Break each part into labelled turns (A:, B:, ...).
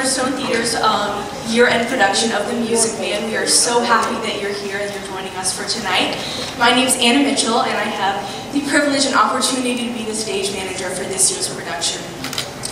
A: Cornerstone Theater's year-end production of The Music Man. We are so happy that you're here and you're joining us for tonight. My name's Anna Mitchell, and I have the privilege and opportunity to be the stage manager for this year's production.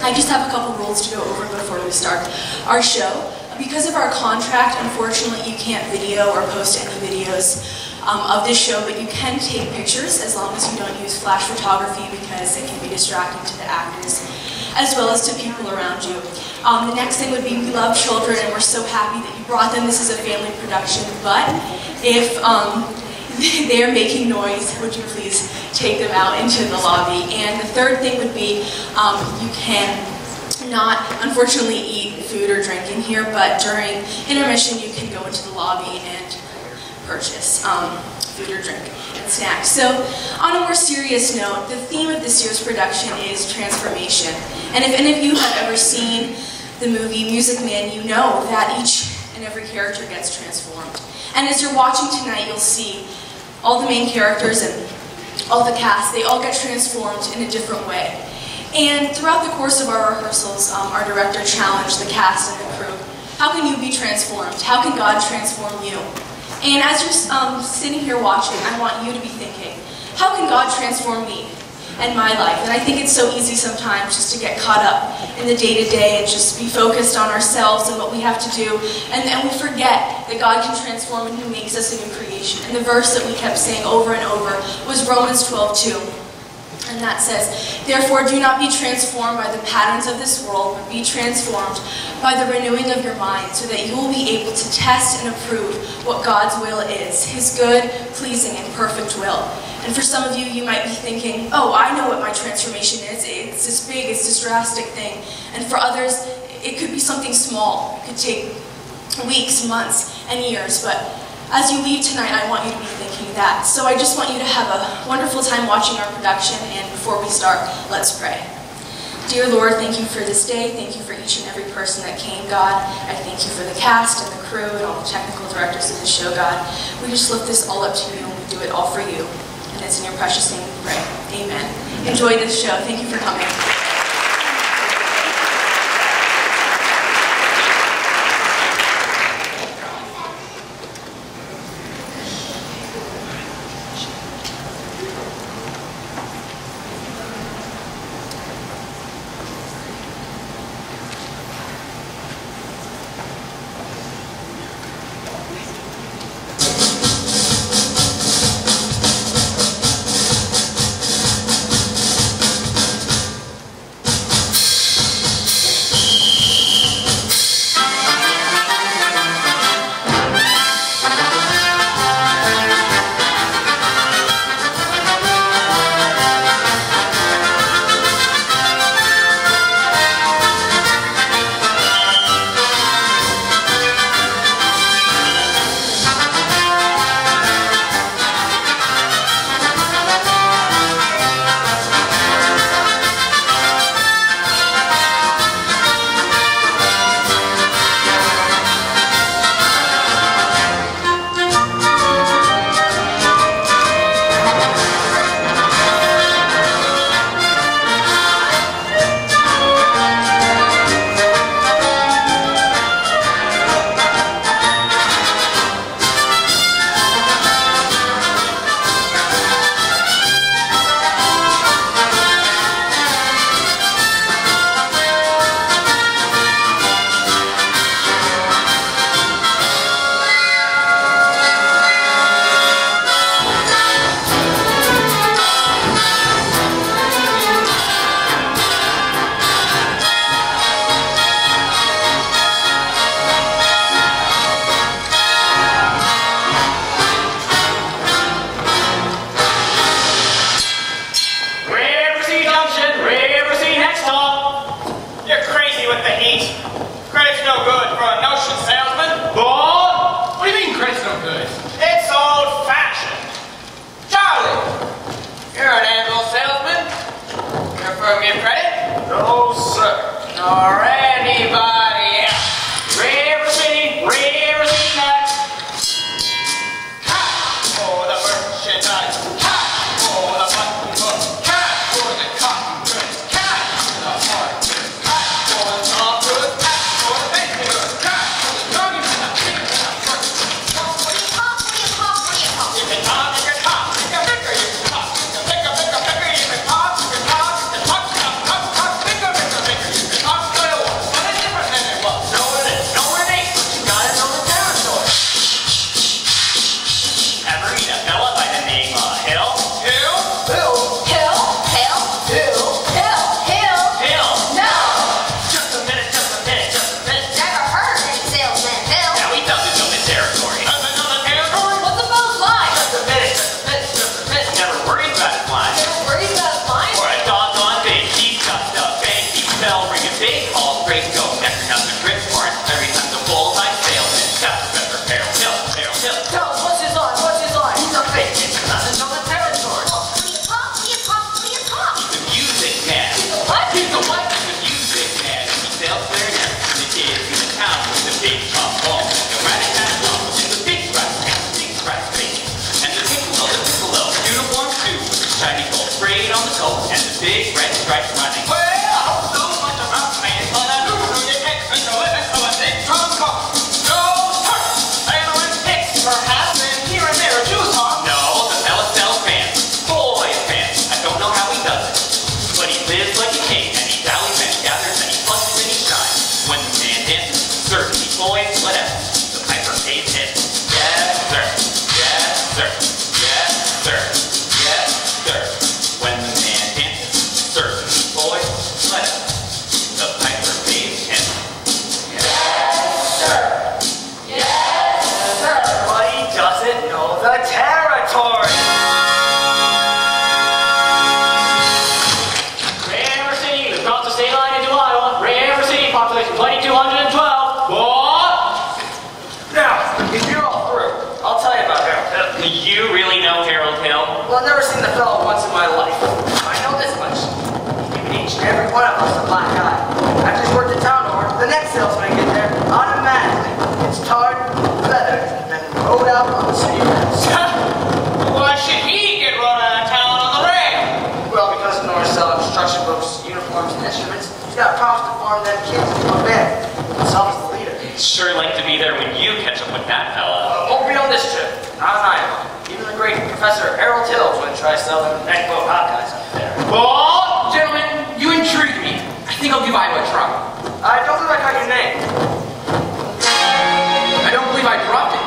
A: I just have a couple rules to go over before we start our show. Because of our contract, unfortunately, you can't video or post any videos of this show, but you can take pictures as long as you don't use flash photography because it can be distracting to the actors as well as to people around you. The next thing would be we love children and we're so happy that you brought them. This is a family production, but if they are making noise, would you please take them out into the lobby? And the third thing would be you can not, unfortunately, eat food or drink in here, but during intermission you can go into the lobby and purchase food or drink and snacks. So, on a more serious note, the theme of this year's production is transformation. And if any of you have ever seen the movie Music Man, you know that each and every character gets transformed. And as you're watching tonight, you'll see all the main characters and all the cast, they all get transformed in a different way. And throughout the course of our rehearsals, our director challenged the cast and the crew. How can you be transformed? How can God transform you? And as you're sitting here watching, I want you to be thinking, how can God transform me and my life? And I think it's so easy sometimes just to get caught up in the day-to-day and just be focused on ourselves and what we have to do. And we forget that God can transform and He makes us a new creation. And the verse that we kept saying over and over was Romans 12:2. And that says, therefore do not be transformed by the patterns of this world, but be transformed by the renewing of your mind, so that you will be able to test and approve what God's will is, His good, pleasing, and perfect will. And for some of you, you might be thinking, oh, I know what my transformation is. It's this big, it's this drastic thing. And for others, it could be something small. It could take weeks, months, and years. But as you leave tonight, I want you to be thinking that. So I just want you to have a wonderful time watching our production, and before we start, let's pray. Dear Lord, thank you for this day. Thank you for each and every person that came, God. I thank you for the cast and the crew and all the technical directors of the show, God. We just lift this all up to you, and we do it all for you. And it's in your precious name we pray. Amen. Enjoy this show. Thank you for coming.
B: shiny gold braid on the coat, and the big red stripes running. Well, I hope so much about me, but I do you take me to it, so I think from car. No, sir, I don't want picks, perhaps, and here and there a juice on. No, the fella sells pants, boys pants. I don't know how he does it, but he lives like a king, and he dallies and he gathers, and he flushes and he shines. When the man dances, certainly boys, let out. The piper pays him. Yes, sir. Yes, sir. Yes, sir. Yes, sir. When the man dances, certainly boys, let out. The piper pays him. Yes, sir. Yes, sir. But he doesn't know the territory. River City, lives across the state line into Iowa. River City, population 2,212. What? Now, if you're all through, I'll tell you about Harold Hill. You really know Harold Hill? Well, I've never seen the fellow once in my life. I know this much. He's given each and every one of us a black eye. After he's worked the town over, the next salesman gets there automatically. It's tarred, feathered, and then rode out on the city roads. Why should he get rode out of town on the rail? Well, because in order to sell construction books, uniforms, and instruments, he's got a promise to farm them kids into a band. Himself is the leader. Sure like to be there when you catch up with that fella. Won't be on this trip. Not in Iowa. Even the great Professor Harold Hill wouldn't try to sell them neckboat hot guys up there.
C: Oh, gentlemen, you intrigue me. I think I'll give Iowa a try.
B: I don't believe I got your name.
C: I don't believe I dropped it.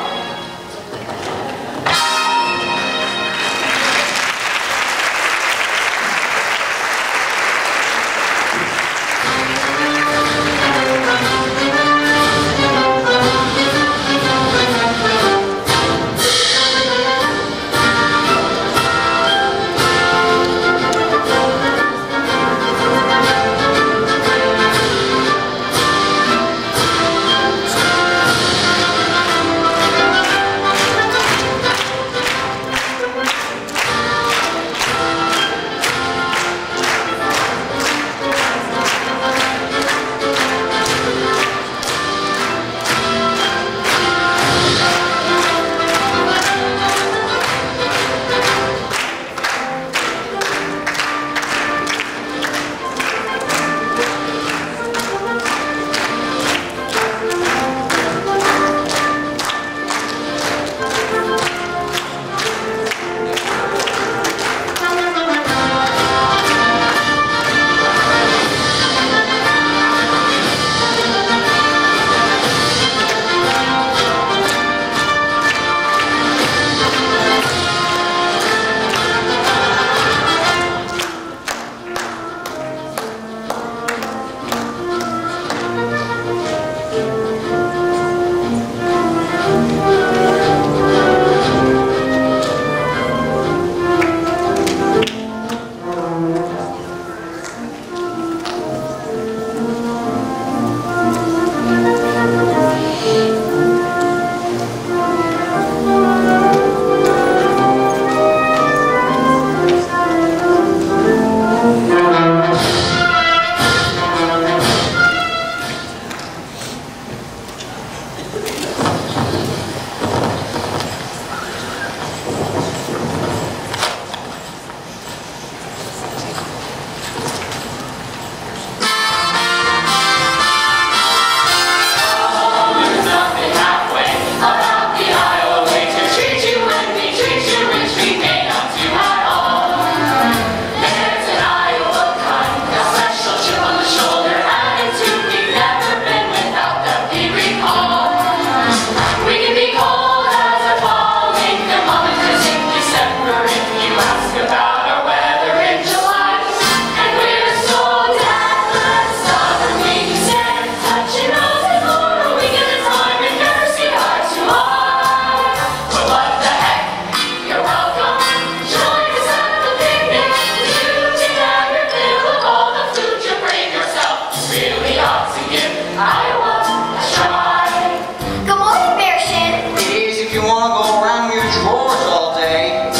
D: you want to go around your drawers all day.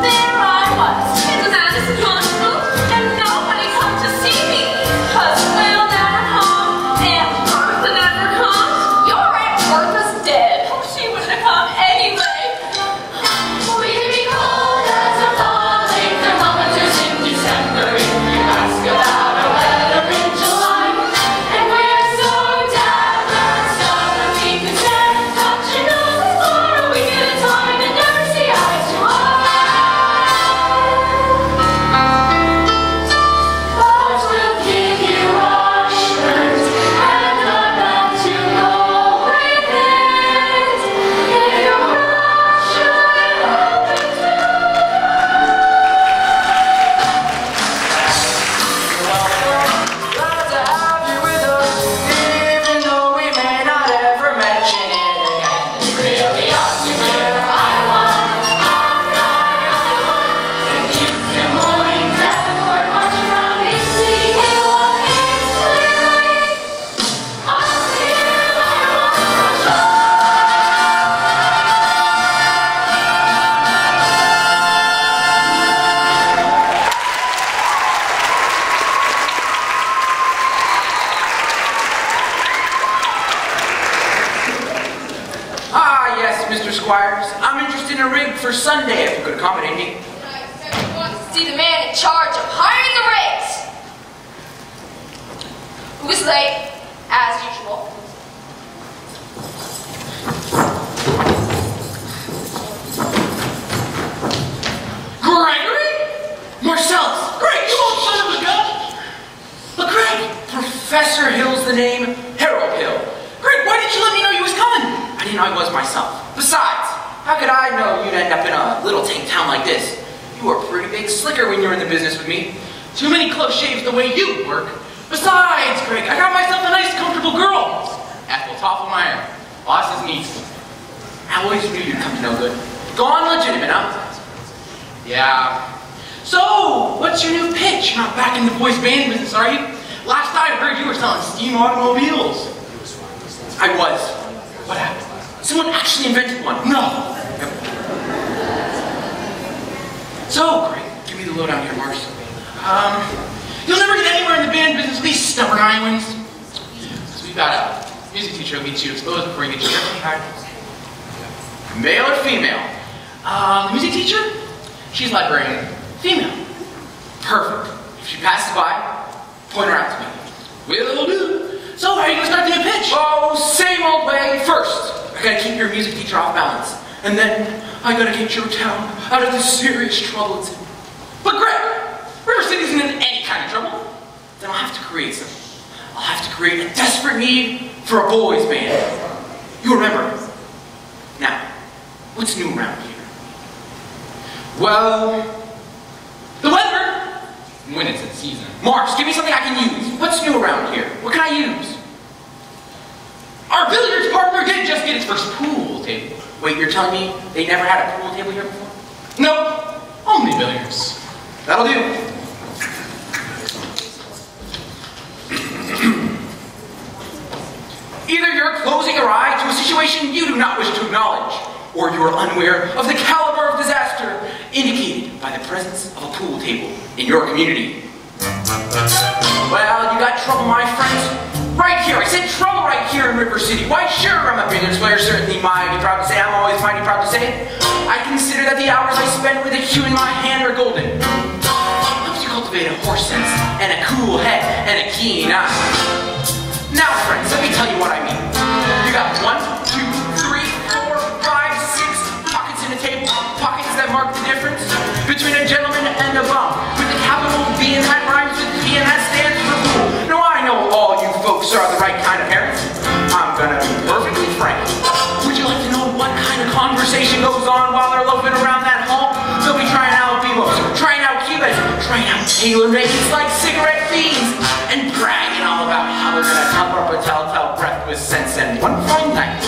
E: There are
C: for Sunday if you could accommodate me.
D: I want to see the man in charge of hiring the rigs. Who is late, as usual.
C: Gregory? Marcellus! Greg, you old son of a gun! But Greg, Professor Hill's the name, Harold Hill. Greg, why didn't you let me know you was coming? I didn't know I was myself. Besides, how could I know you'd end up in a little tank town like this? You were a pretty big slicker when you were in the business with me. Too many close shaves the way you work. Besides, Greg, I got myself a nice, comfortable girl. Ethel Toffelmeyer, boss's niece. I always knew you'd come to no good. Gone legitimate, huh? Yeah. So, what's your new pitch? You're not back in the boys' band business, are you? Last I heard, you were selling steam automobiles. I was. What happened? Someone actually invented one. No. So, Greg, give me the lowdown here, Mars. You'll never get anywhere in the band business with these stubborn islands. So we've got a music teacher who'll get you exposed before you get your everything hired. Male or female? The music teacher? She's librarian. Female. Perfect. If she passes by, point her out to me. Will do. So, how are you going to start the new pitch? Oh, same old way. First, I gotta keep your music teacher off balance. And then, I gotta get your town out of the serious trouble it's in. But Greg, River City isn't in any kind of trouble. Then I'll have to create something. I'll have to create a desperate need for a boys' band. You remember. Now, what's new around here? Well, the weather. When it's in season. Mars, give me something I can use. What's new around here? What can I use? Our billiards partner did just get its first pool table. Wait, you're telling me they never had a pool table here before? Nope, only billiards. That'll do. Either you're closing your eye to a situation you do not wish to acknowledge, or you are unaware of the caliber of disaster indicated by the presence of a pool table in your community. Well, you got trouble, my friends. Right here. I said trouble right here in River City. Why, sure, I'm a billiards player, certainly mighty proud to say. I'm always mighty proud to say it. I consider that the hours I spend with a cue in my hand are golden. It helps you cultivate a horse sense, and a cool head, and a keen eye. Now, friends, let me tell you what I mean. You got 1, 2, 3, 4, 5, 6 pockets in a table. Pockets that mark the difference between a gentleman and a bum. With the capital B and that rhymes with P and that stands for fool. No, I know all you folks are the right kind of parents. I'm gonna be perfectly frank. Would you like to know what kind of conversation goes on while they're loafing around that hall? They'll be trying out bebos, trying out cubas, trying out tailor-mades like cigarette fiends, and bragging all about how they're gonna cover up a telltale breath with sense. And one fine night,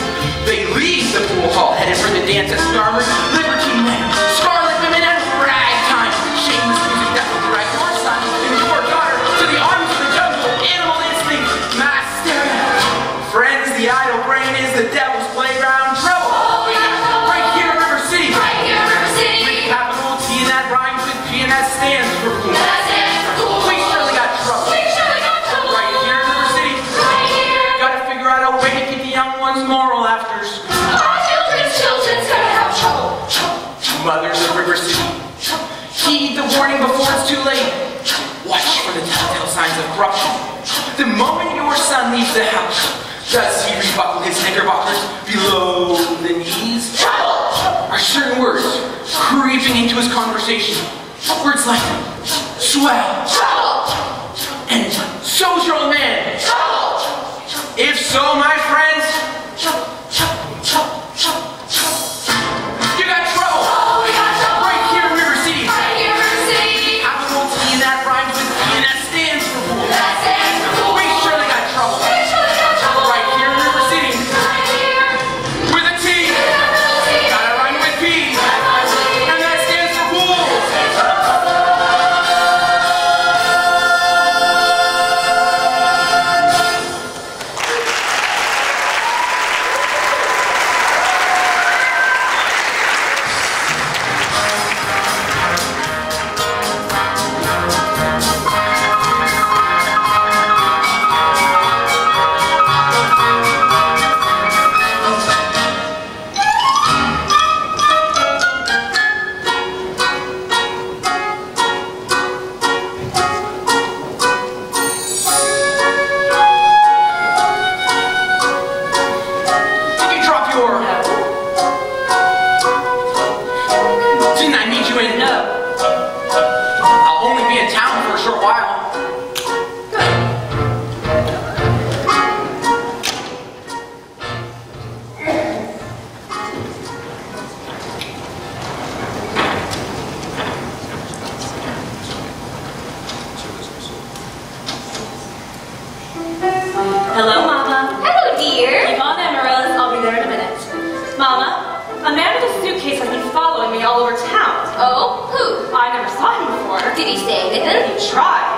C: they leave the pool hall, headed for the dance at Starboard, Liberty Men, Scarlet Women, and ragtime. Shameless music that will drag your son and your daughter to the arms of the jungle, animal instinct, mass stereo. Friends, the idle brain is the devil's playground. Trouble. Right here in River City.
D: Right here in River City.
C: With capital T and that rhymes with P and that stands for fool.
D: That stands for fool.
C: We surely got trouble.
D: We surely got trouble.
C: Right here in River City.
D: Right here.
C: Gotta figure out a way to keep the young ones moral after school.
D: Our children's gonna have trouble.
C: Mothers of River City, heed the warning before it's too late. Watch for the telltale signs of corruption. The moment your son leaves the house, does he rebuckle his knickerbockers below the knees? Are certain words creeping into his conversation? Words like swell and so's your old man. If so, my friends, you got trouble.
D: Oh, we got trouble.
C: Right here in River City.
D: Right here in River City.
C: Capital T and that rhymes with P and that stands for fool.
D: That stands for fool.
C: We surely got trouble.
D: We surely got trouble.
C: Right here in River City.
D: Right here.
C: With a T. Gotta rhyme with P. And that stands for fool.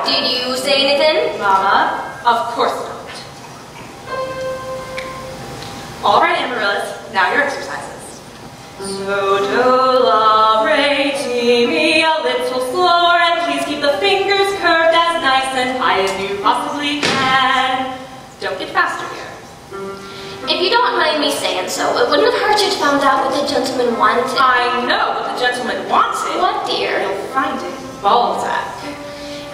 D: Did you say anything?
A: Mama, of course not. All right, Amaryllis, now your exercises. So do me a little slower, and please keep the fingers curved as nice and high as you possibly can. Don't get faster here.
D: If you don't mind me saying so, it wouldn't have hurt you to find out what the gentleman wanted.
A: I know what the gentleman wanted.
D: What, dear?
A: You'll find it. Balzac.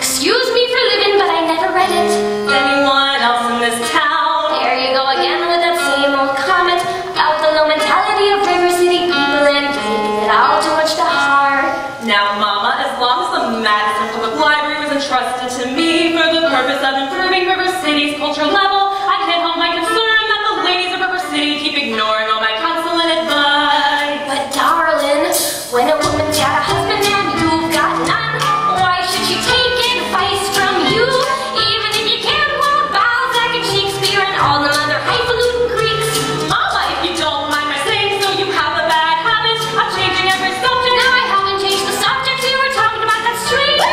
D: Excuse me for living, but I never read it.
A: Anyone else in this town?
D: There you go again with that same old comment about the low mentality of River City people and taking it all too much to heart.
A: Now, Mama, as long as the Madison Public Library was entrusted to me for the purpose of improving River City's cultural level, I can't help my concern that the ladies of River City keep ignoring all my counsel and advice.
D: But darling, when a woman's got a husband and you've got none, why should she take advice from you? Even if you can't quote Balzac and Shakespeare and all the other highfalutin Greeks.
A: Mama, if you don't mind my saying so, you have a bad habit of changing every subject.
D: No, I haven't changed the subject. You were talking about that stranger.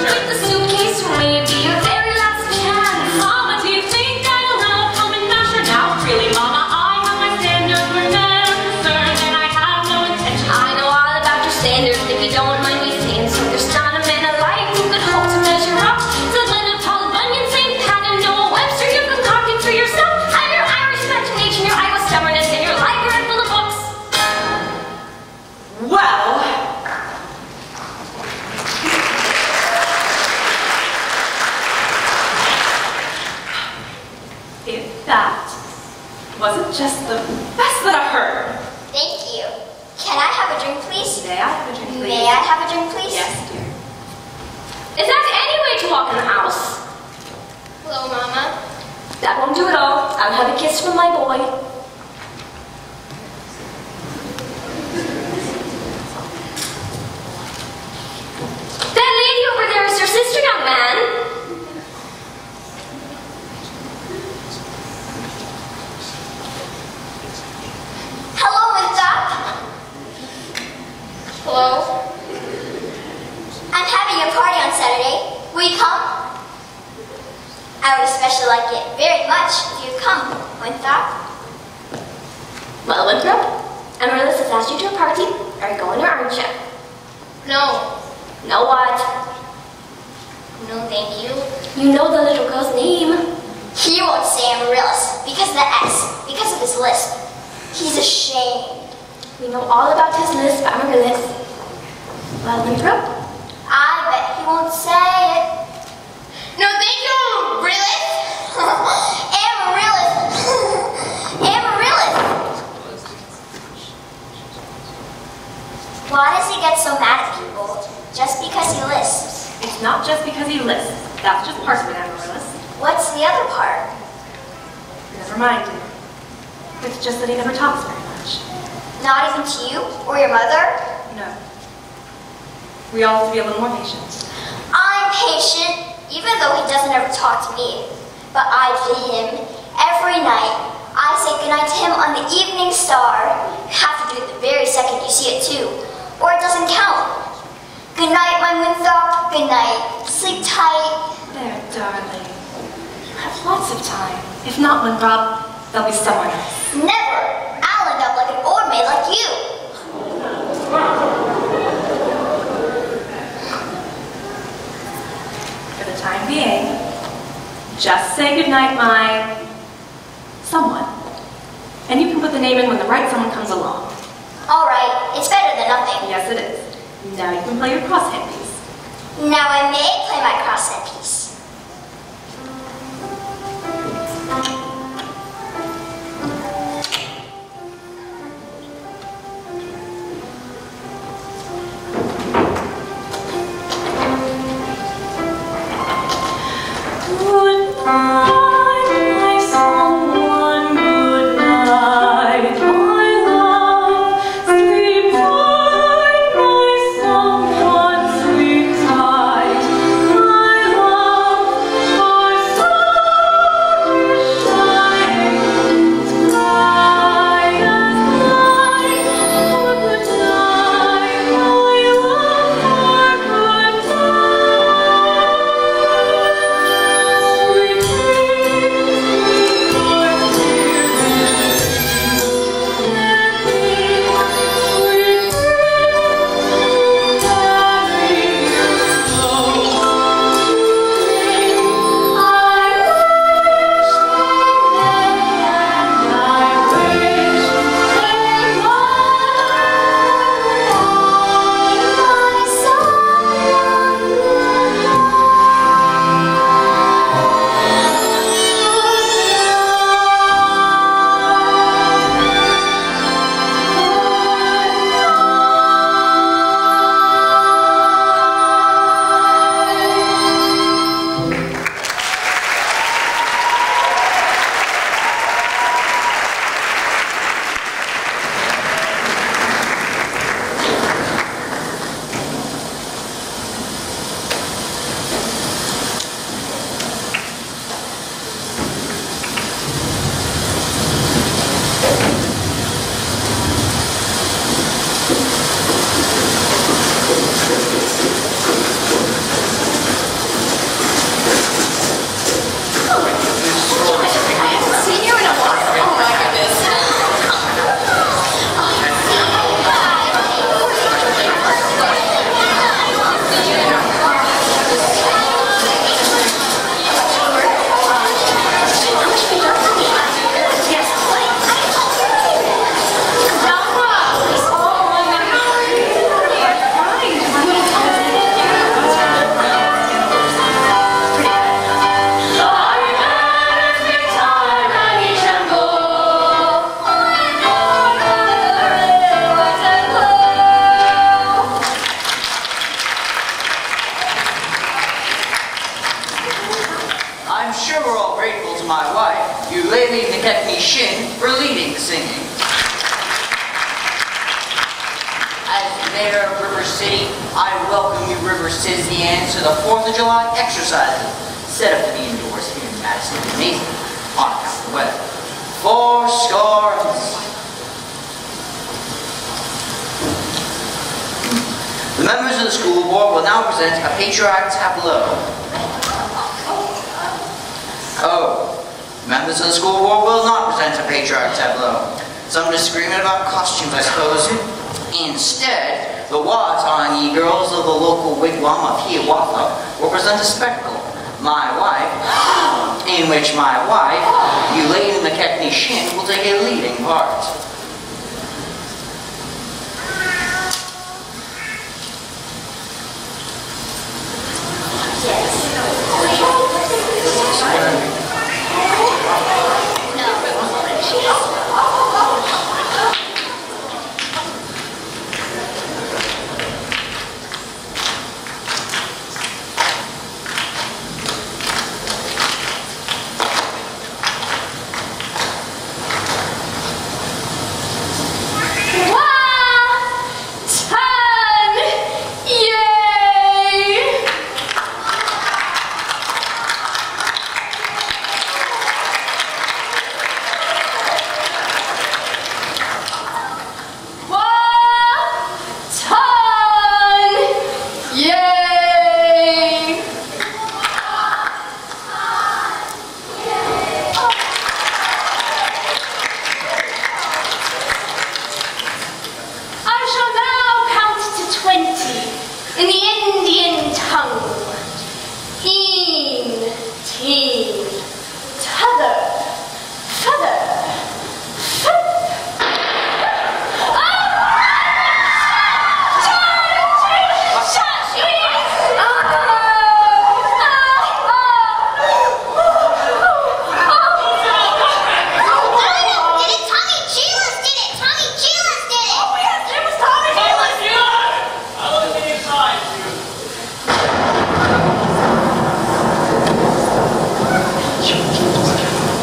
D: Keep the suitcase for maybe your very last chance.
A: Mama, do you think I'll have a common masher now? Really, Mama, I have my standards where men are concerned, and I have no intention.
D: I know all about your standards. If you don't mind me saying so, there's not a man alive who could hope to measure up to Leonard, Paul Bunyan, St. Pat, and Noah Webster. You concocted for yourself. Have your Irish imagination, your Iowa stubbornness, and your library full of books.
A: Well, if that wasn't just the best that I've heard.
E: Thank you. Can I have a drink, please?
A: May I have a drink, please?
E: May I have a drink, please?
A: Yes, dear.
D: Is that any way to walk in the house?
E: Hello, Mama.
D: That won't do it all. I'll have a kiss from my boy. That lady over there is your sister, young man.
E: Hello, Winthrop. Hello. I'm having a party on Saturday. Will you come? I would especially like it very much if you'd come, Winthrop.
D: Well, Winthrop, Amaryllis has asked you to a party. Are you going or aren't you?
E: No.
D: Know what?
E: No, thank you.
D: You know the little girl's name.
E: He won't say Amaryllis because of the S, because of his lisp. He's ashamed.
D: We know all about his lisp, Amaryllis. Well, Winthrop?
E: I bet he won't say it. No, thank you, Amaryllis. Amaryllis. Amaryllis. Why does he get so mad at people? Just because he lisps.
A: It's not just because he lisps. That's just part of it, Amaryllis.
E: What's the other part?
A: Never mind, dear. It's just that he never talks very much.
E: Not even to you or your mother?
A: No. We all have to be a little more patient.
E: I'm patient, even though he doesn't ever talk to me. But I to him every night. I say goodnight to him on the evening star. You have to do it the very second you see it too, or it doesn't count. Good night, my Winthrop. Good night. Sleep tight.
A: There, darling. You have lots of time. If not Winthrop, there'll be someone else.
E: Never. I'll end up like an old maid like you.
A: For the time being, just say goodnight, my someone. And you can put the name in when the right someone comes along.
E: All right. It's better than nothing.
A: Yes, it is. Now you can play your crosshand piece.
E: Now I may play my crosshead piece.
A: Sleep tight, my love.
C: Kechny Shin for leading the singing.
F: As mayor of River City, I welcome you River Citians to the 4th of July exercises set up to be indoors here in Madison, Amazing, on account of the weather. 4 score. The members of the school board will now present a patriotic tableau. Oh, members of the school board will not present a patriotic tableau. Some disagreement about costumes, I suppose. Instead, the Watangi girls of the local wigwam of Hiawatha will present a spectacle, My Wife, in which my wife, Elaine McKechnie Shin, will take a leading part.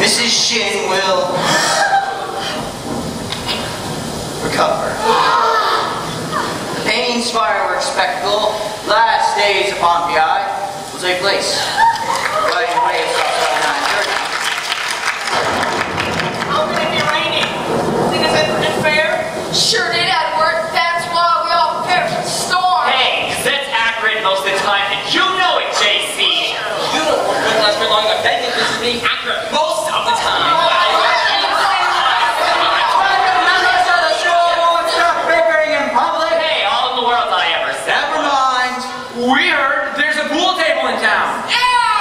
F: Mrs. Shin will recover. The Pain's fireworks spectacle, last days upon the eye, will take place. Right away, outside 9:30.
B: How can it be raining? Think it's fair?
A: Sure did, Edward. That's why we all prepared for the storm.
B: Hey, that's accurate most of the time, and you know it, JC.
C: You don't work with us for long. I bet this is being accurate most of the time. Members of the school won't stop bickering in public.
B: Hey, all in the world I ever said.
C: Never mind. We heard there's a pool table in town.
A: Yeah,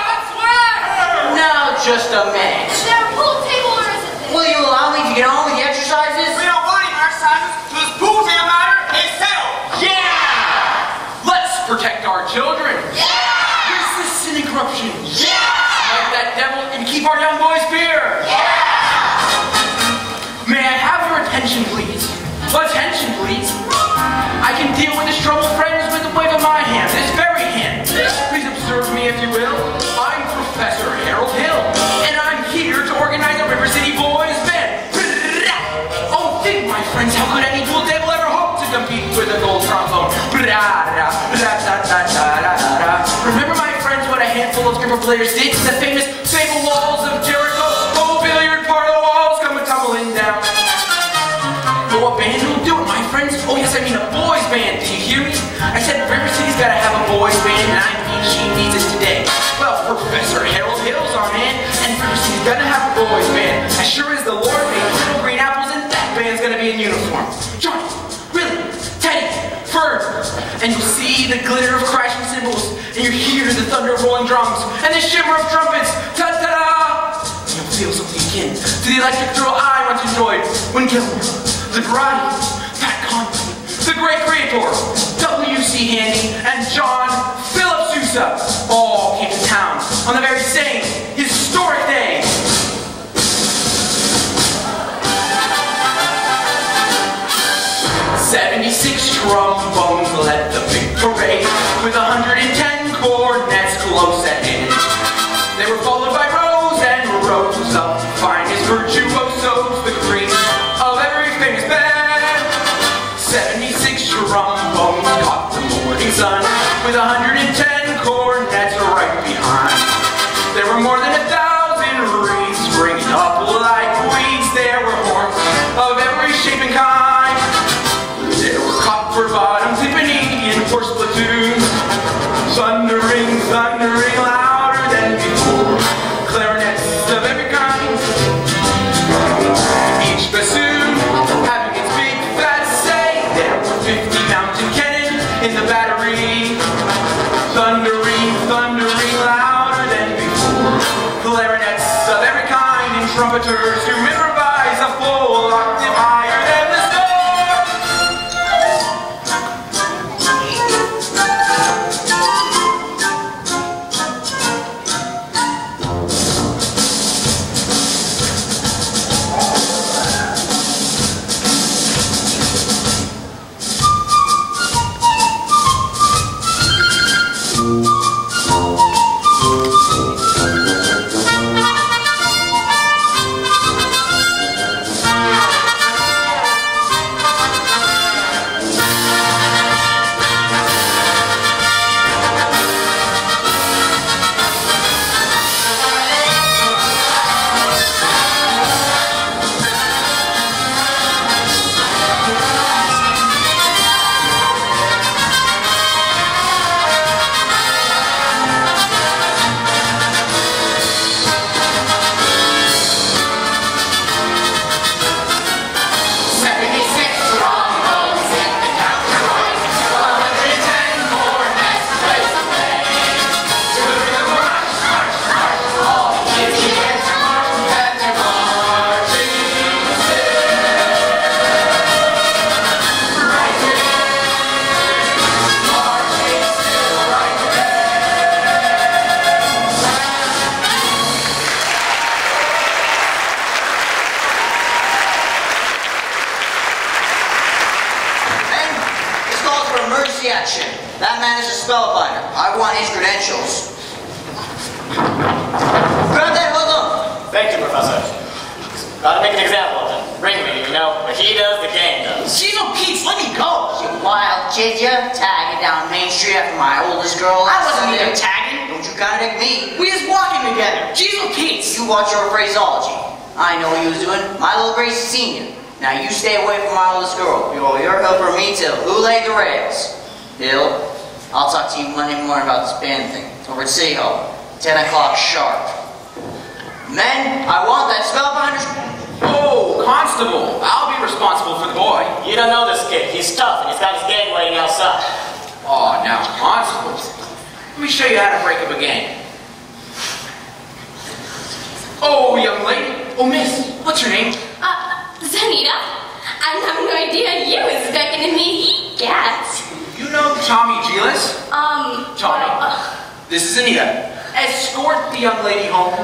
A: that's what I heard.
C: Now, just a minute.
A: Is there a pool table or isn't there?
C: Will you allow me to get on with the exercises?
G: We don't want any exercises. This pool table matter is settled.
C: Yeah! Let's protect our children.
A: Yeah!
C: Resist sin and corruption.
A: Yeah!
C: Fight that devil and keep our young boys pure.
A: Yeah!
C: May I have your attention, please? Attention, please. I can deal with this trouble, friends, with the wave of my hand, this very hand. Please observe me, if you will. I'm Professor Harold Hill, and I'm here to organize a River City Boys Band. Oh, think, my friends, how could any pool table ever hope to compete with a gold trombone? Remember, my friends, what a handful of stripper players did to the famous Fable Walls of Jericho? Oh, billiard parlor walls come tumbling down. But what band will do it, my friends? Oh yes, I mean a boys band. Do you hear me? I said River City's gotta have a boys band, and I mean she needs it today. Well, Professor Harold Hill's on hand, and River City's gonna have a boys band. As sure as the Lord made little green apples, and that band's gonna be in uniform. Johnny, Willie, Teddy, Fern, and you'll see the glitter of crashing cymbals, and you hear the thunder of rolling drums, and the shimmer of trumpets. Ta-ta-da! And you'll feel something akin to the electric thrill I once enjoyed when Gilmore, Liberati, Pat Conley, the great creator, W.C. Handy, and John Philip Sousa all came to town on the very same historic day. "76 trombones led the big parade, with 110 cornets close at hand. They were followed by rows and rows of finest virtuosos. with 110 cornets right behind. There were more than 1,000 reeds springing up like weeds. There were horns of every shape and kind. There were copper-bottom timpani in horse platoons, thundering, thundering louder than before. Clarinets of every kind. Each bassoon having its big fat say. There were 50 mountain cannon in the battery, thundering, thundering louder than before. Clarinets of every kind and trumpeters who improvise a full octave higher than the star.
F: Action. That man is a spellbinder. I want his credentials. Grab that hoodlum.
B: Thank you, Professor. Gotta make an example of him. Bring me, you know. What he does, the game does.
C: Jeez, Pete, let me go.
F: You wild kid, ya. Tagging down Main Street after my oldest girl.
C: I wasn't even tagging.
F: Don't you contradict me.
C: We was walking together. Jeez, Pete.
F: You watch your phraseology. I know what you was doing. My little Grace has seen you. Now you stay away from my oldest girl. You're helping me till who laid the rails? Bill, I'll talk to you Monday morning about this band thing. Over at City Hall, 10 o'clock sharp. Men, I want that spellbinder.
C: Oh, Constable, I'll be responsible for the boy.
B: You don't know this kid. He's tough, and he's got his gang waiting outside.
C: Oh, now, Constable, let me show you how to break up a gang. Oh, young lady. Oh, miss, what's your name?
D: Zanita? I have no idea you was beckoning me. Yes.
C: You know Tommy Giles? Tommy, this is Anita. Escort the young lady home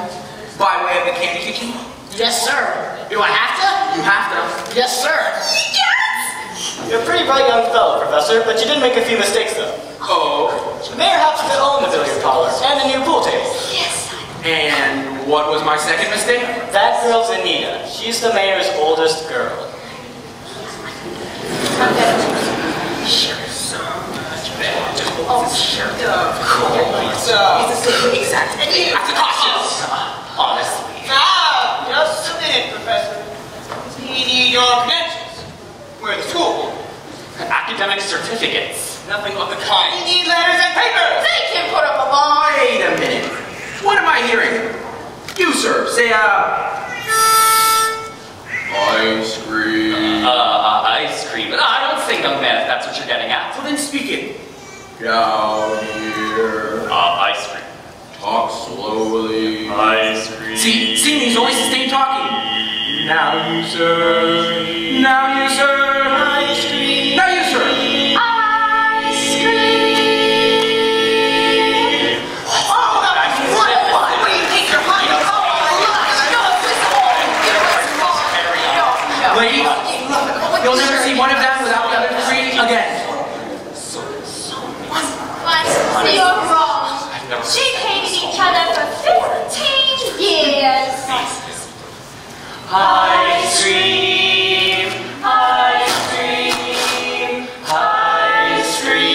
C: by way of the candy kitchen.
B: Yes, sir. Do I have to?
C: You have to.
B: Yes, sir.
D: Yes!
B: You're a pretty bright young fellow, Professor, but you did make a few mistakes, though.
C: Oh.
B: The mayor happens to own the billiard parlor and the new pool table.
D: Yes.
C: And what was my second mistake?
B: That girl's Anita. She's the mayor's oldest girl.
C: Oh, sure. Of course. Exactly. After cautious. Honestly.
G: Just a minute, Professor. We need your credentials. We're the school.
B: Academic certificates.
G: Nothing of the kind. We need letters and papers.
D: They can put up a line.
C: Wait a minute. What am I hearing? You, sir, say, ice cream.
B: Ice cream. I don't think I'm mad if that's what you're getting at.
C: Well, then speak it. Down here.
B: Ice cream.
C: Talk slowly.
B: Ice cream.
C: See, he's always the same talking. Now you, sir. Now you, sir.
G: Ice cream.
C: Now you, sir.
D: Ice cream.
G: Oh, what do you think you're hiding?
C: Ladies, you'll never see one of them without the other three again.
D: What? You're wrong. She hated each other for 15 years.
B: Ice cream. Ice cream. Ice cream.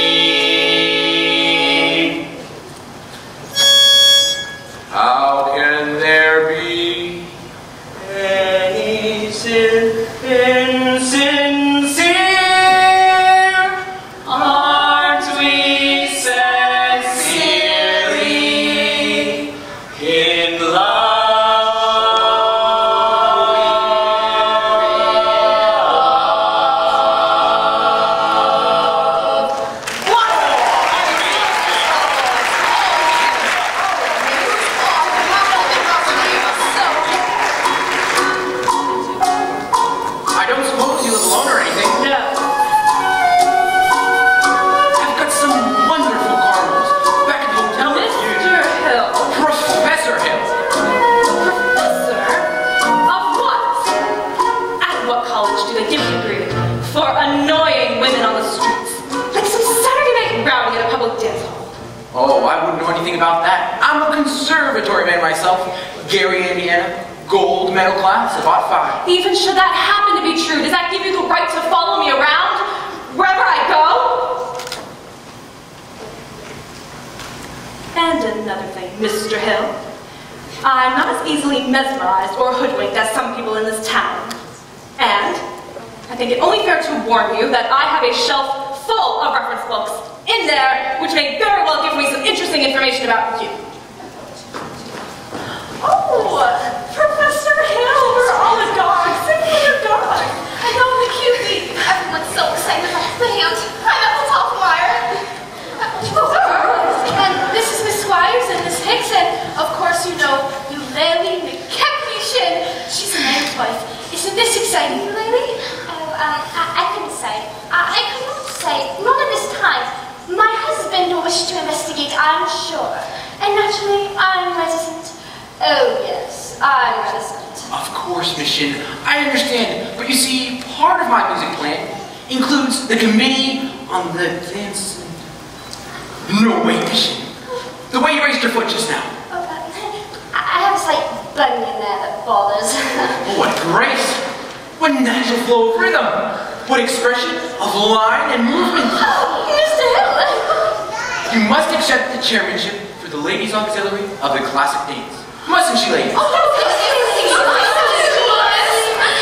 C: Oh, I wouldn't know anything about that. I'm a conservatory man myself. Gary, Indiana, gold medal class, about 5.
H: Even should that happen to be true, does that give you the right to follow me around wherever I go? And another thing, Mr. Hill. I'm not as easily mesmerized or hoodwinked as some people in this town. And I think it only fair to warn you that I have a shelf full of reference books in there, which may very well give me some interesting information about you. Oh, Professor Hill, we're all a dog. Sing for your dog.
I: I know, the cutie. Everyone's so excited about the hand. I'm Apple Toffmeyer. And this is Miss Squires and Miss Hicks, and of course you know Eulalie McKechnie. She's a man's wife. Isn't this exciting, Eulalie?
E: Oh, I couldn't say. I could not say, not at this time. My husband will wish to investigate, I'm sure. And naturally, I'm reticent. Oh, yes, I'm reticent.
C: Of course, Miss Shin. I understand. But you see, part of my music plan includes the committee on the dance. No way, Miss Shin. The way you raised your foot just now.
E: Oh, I have a slight bunion there that bothers.
C: Oh, what grace! What natural flow of rhythm! What expression of line and movement!
E: Oh, Mr. Hill!
C: You must accept the chairmanship for the Ladies' Auxiliary of the Classic Dance. Mustn't she, ladies?
E: Oh,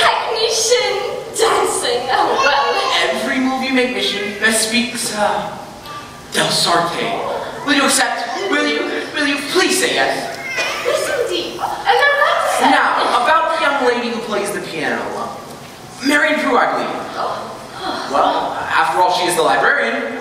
E: technician dancing. Oh, well.
C: Every move you make, Mission, best speaks, del Sarte. Will you accept? Will you please say yes?
E: Yes, indeed. And I'm glad to say.
C: Now, about the young lady who plays the piano. Marion Prue, I believe. Well, after all, she is the librarian.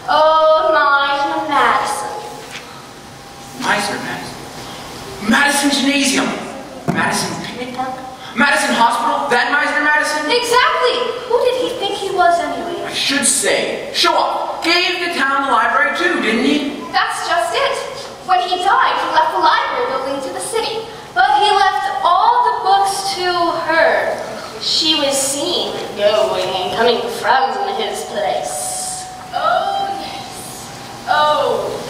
E: Oh, Meisner Madison.
C: Meisner Madison? Madison Gymnasium? Madison Picnic Park? Madison Hospital? That Meisner Madison?
E: Exactly. Who did he think he was anyway?
C: I should say, show up. Gave the town the library too, didn't he?
E: That's just it. When he died, he left the library building to the city. But he left all the books to her. She was seen going and coming from his place. Oh, yes. Oh.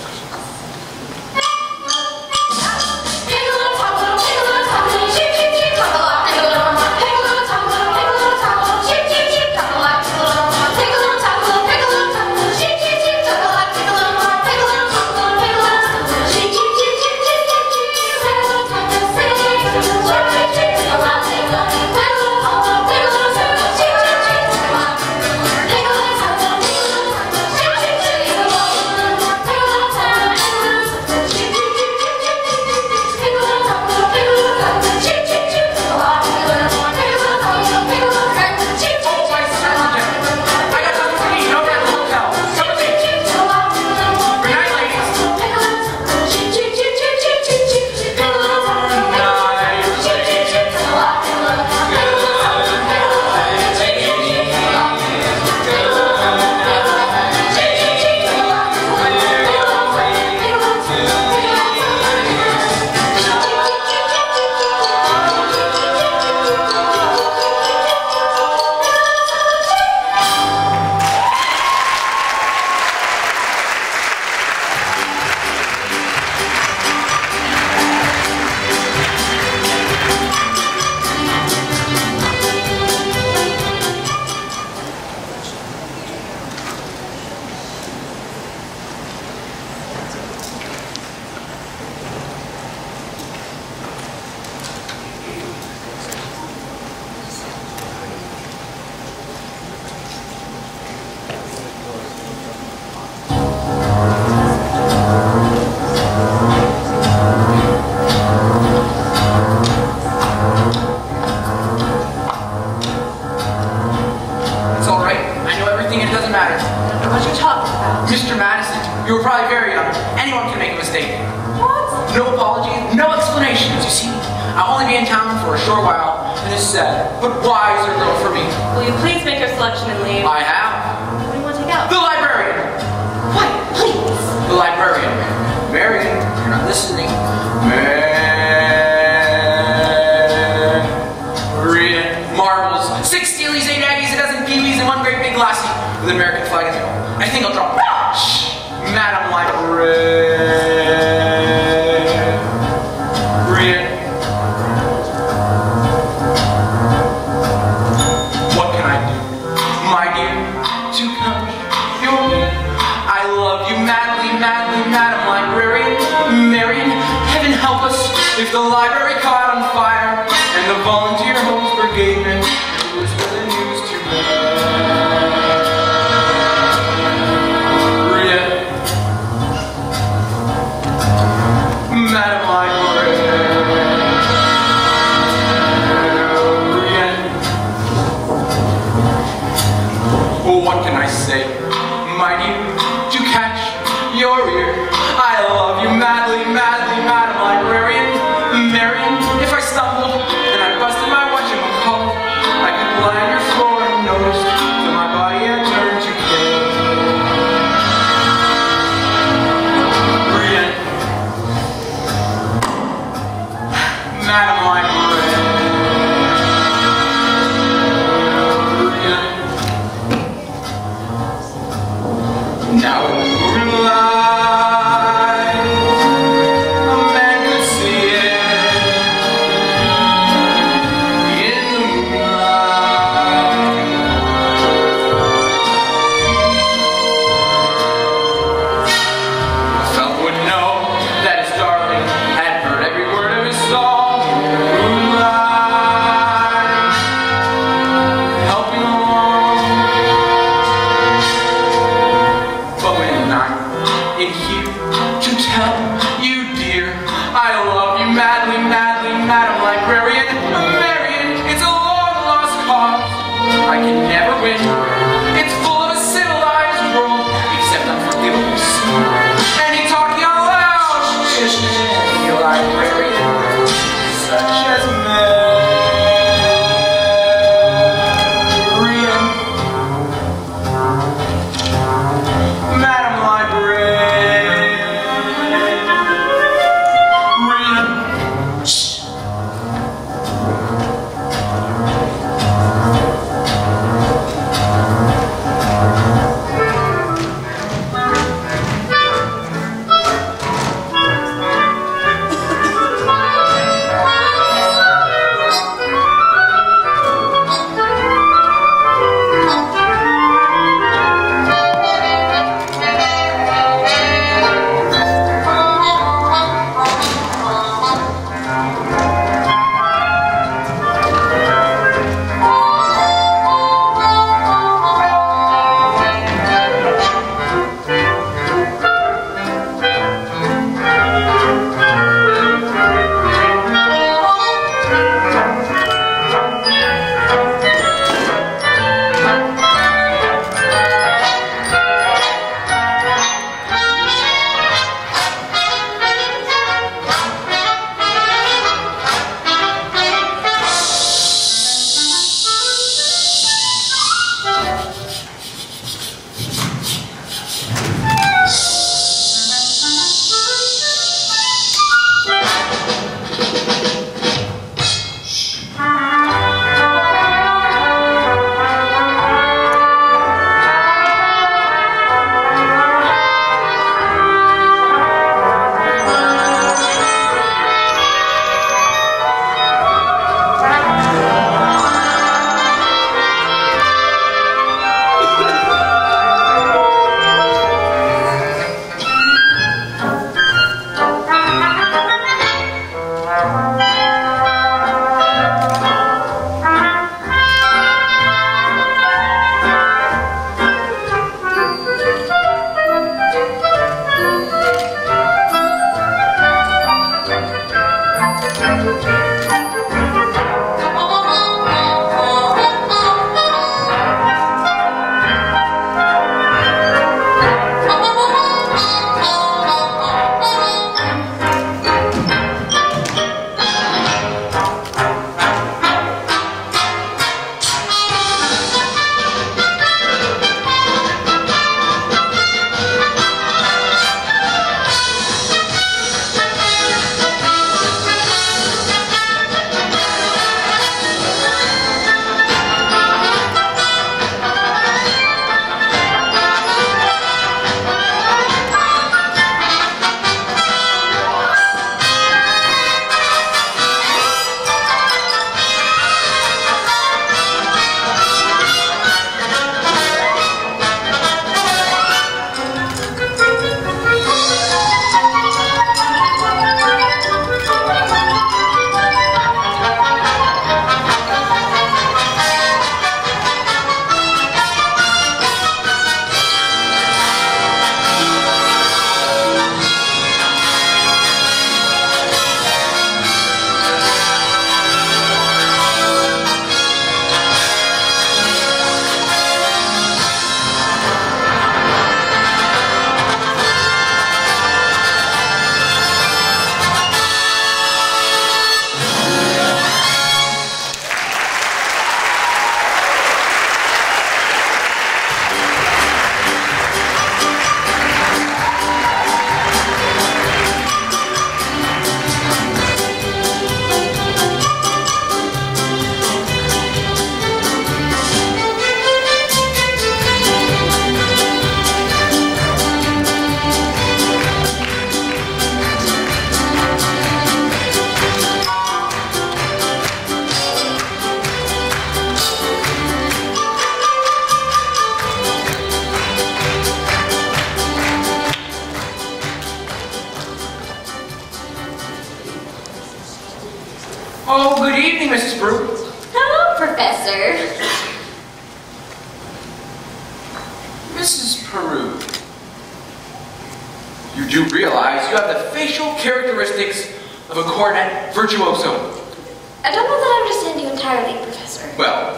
C: Mr. Madison, you were probably very young. Anyone can make a mistake.
H: What?
C: No apologies, no explanations. You see, I'll only be in town for a short while, and this sad, but wiser girl for me.
H: Will you please make your selection and leave?
C: I have.
H: What do you want to take out?
C: The librarian.
H: What? Please.
C: The librarian. Marion, you're not listening. Marion. Marbles. 6 steelies, 8 aggies, a dozen peewees, and 1 great big lassie with an American flag in the middle. I think I'll drop. Shh! Madam Librarian. What can I do, my dear, to come your way? I love you madly, madly, Madam Librarian. Marion, heaven help us if the library caught on fire and the volunteer homes brigade men was for the news to me. Madam Librarian. What can I say, my dear, to catch your ear? I love you madly, madly, Madam Librarian. Marion, if I stumbled, then I busted my whatchamacallit. I could lie on your floor and notice till my body had turned to clay. Madam Librarian. Now in the moonlight, a man could see it. In the moonlight, a fellow would know that his darling had heard every word of his song. Helping along, but when night Oh, good evening, Mrs. Brew.
D: Hello, Professor.
C: Mrs. Peru, you do realize you have the facial characteristics of a cornet virtuoso.
D: I don't know that I understand you entirely, Professor.
C: Well,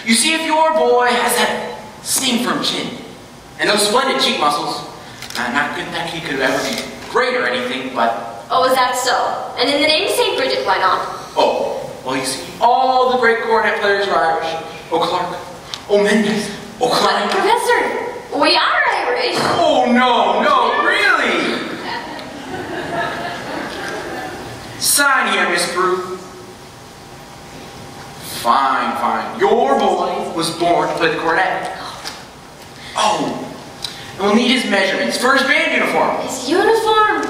C: you see, if your boy has that same firm chin and those splendid cheek muscles, not good that he could ever be great or anything, but...
D: Oh, is that so? And in the name of St. Bridget, why not?
C: Oh, well, you see, all the great cornet players are Irish. O'Clark, O'Mendes, O'Connor.
D: Professor, we are Irish.
C: Oh, no, really? Sign here, Miss Brew. Fine. Your boy was born to play the cornet. Oh, and we'll need his measurements for his band uniform.
D: His uniform?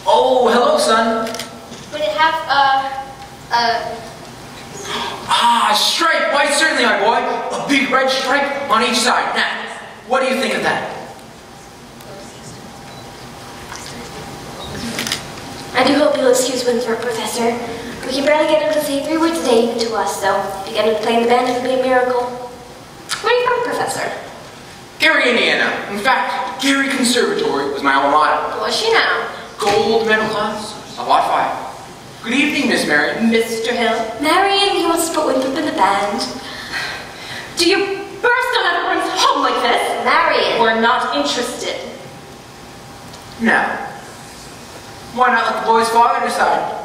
C: Oh, hello, son.
D: Would it have,
C: Stripe. Why, certainly, my boy. A big red stripe on each side. Now, what do you think of that?
D: I do hope you'll excuse Winthrop, Professor. We can barely get him to say 3 words a day even to us, so if you get him to play in the band, it would be a miracle. Where are you from, Professor?
C: Gary, Indiana. In fact, Gary Conservatory was my alma mater.
D: Was she now?
C: Gold medal class, a lot 5. Good evening, Miss Mary.
H: Mr. Hill?
D: Marion, he wants to put Winthrop in the band.
H: Do you burst on everyone's home like this?
D: Marion.
H: We're not interested.
C: Now, why not let the boy's father decide?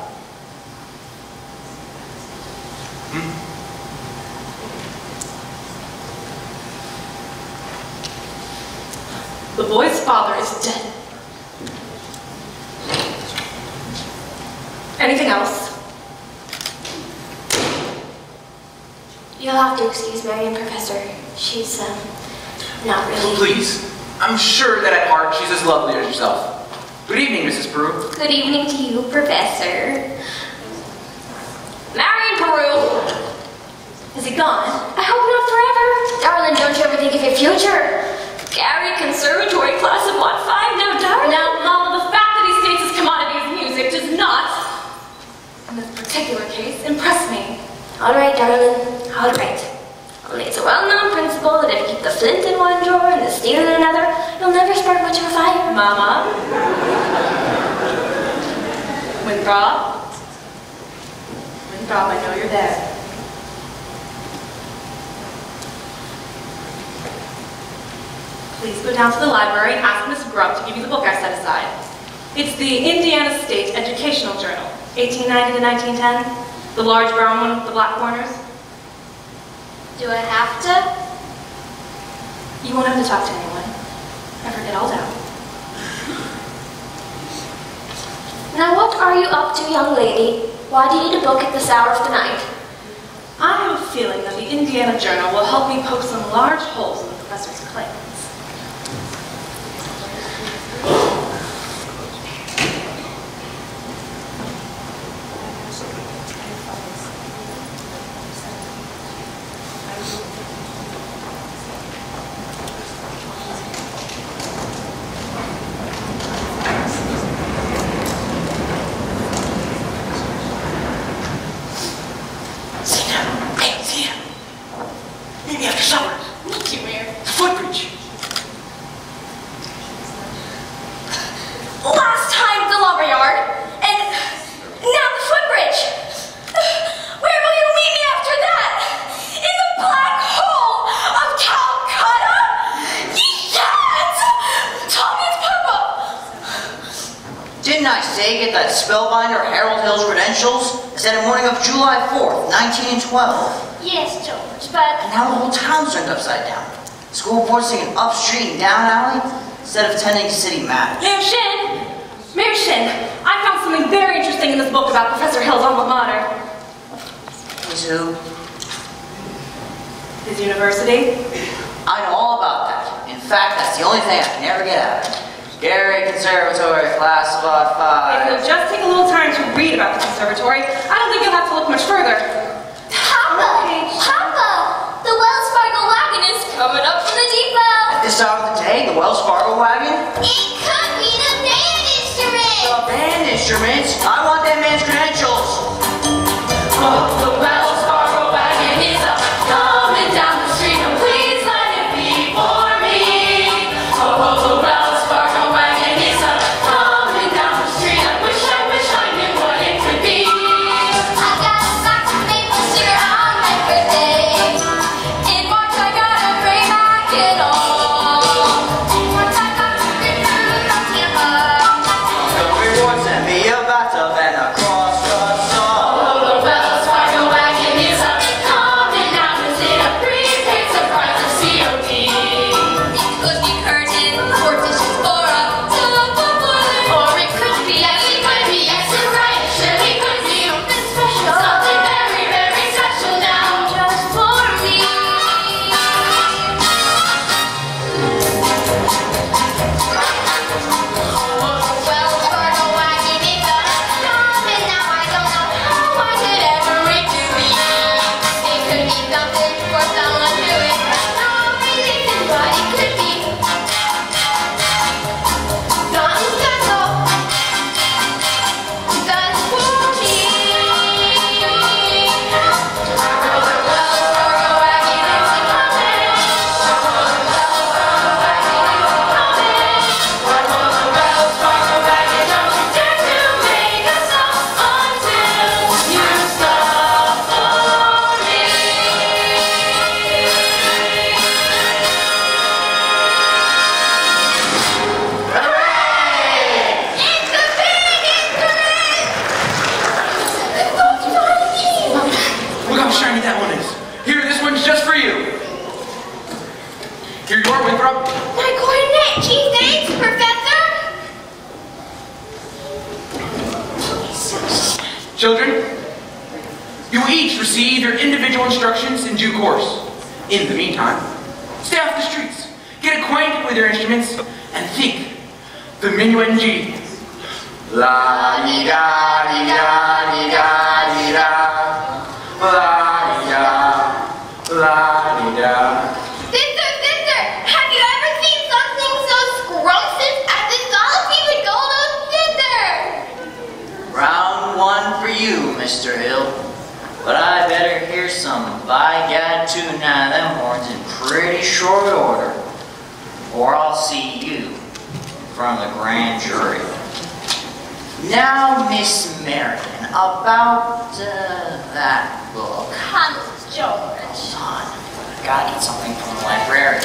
H: The boy's father is dead. Anything else?
D: You'll have to excuse Marion, Professor. She's, not really...
C: Please. I'm sure that at heart she's as lovely as yourself. Good evening, Mrs. Peru.
D: Good evening to you, Professor. Marion Peru!
H: Is he gone?
D: I hope not forever. Darling, don't you ever think of your future? Gary Conservatory class of what, 5 now, darling?
H: Now, Mama, the fact that he states his commodity is music does not, in this particular case, impress me.
D: All right, darling. All right. Only it's a well-known principle that if you keep the flint in one drawer and the steel in another, you'll never spark much of a fire.
H: Mama? Winthrop? Winthrop, I know you're there. Please go down to the library and ask Miss Grubb to give you the book I set aside. It's the Indiana State Educational Journal, 1890 to 1910. The large brown one with the black corners.
D: Do I have to?
H: You won't have to talk to anyone. I forget all down.
D: Now what are you up to, young lady? Why do you need a book at this hour of the night?
H: I have a feeling that the Indiana Journal will help me poke some large holes in the professor's claims.
C: Maybe after supper.
H: Meet you, Mayor.
C: The footbridge.
E: Last time the lumberyard, and now the footbridge. Where will you meet me after that? In the black hole of Calcutta? Yes! Tell me it's purple.
F: Didn't I say get that spellbinder Harold Hill's credentials? It's on the morning of July 4th, 1912.
E: Yes, George, but...
F: And now the whole town's turned upside down. School board's singing up street and down alley instead of attending city matters.
H: Mayor Shin! Mayor Shin! I found something very interesting in this book about Professor Hill's alma mater.
F: His who?
H: His university?
F: I know all about that. In fact, that's the only thing I can never get out of it. Gary Conservatory, class of
H: If you'll
F: 5.
H: just take a little time to read about the conservatory, I don't think you'll have to look much further.
E: Papa! The Wells Fargo wagon is coming up from the depot.
F: At this hour of the day, the Wells Fargo wagon?
E: It could be the band instrument.
F: The band instruments? I want that man's credentials.
C: Children, you will each receive your individual instructions in due course. In the meantime, stay off the streets, get acquainted with your instruments, and think the minuet. La-di-da-di-da-di-da-di-da, la-di-da, la-di-da.
E: Sister, have you ever seen something so scrumptious as this dollop would go to sister?
F: Round one for you, Mr. Hill. But I better hear some by gad tune out of them horns in pretty short order, or I'll see you in front of the grand jury. Now, Miss Meredith, about that book.
E: Honest George.
F: Hold on, I gotta get something from the librarian.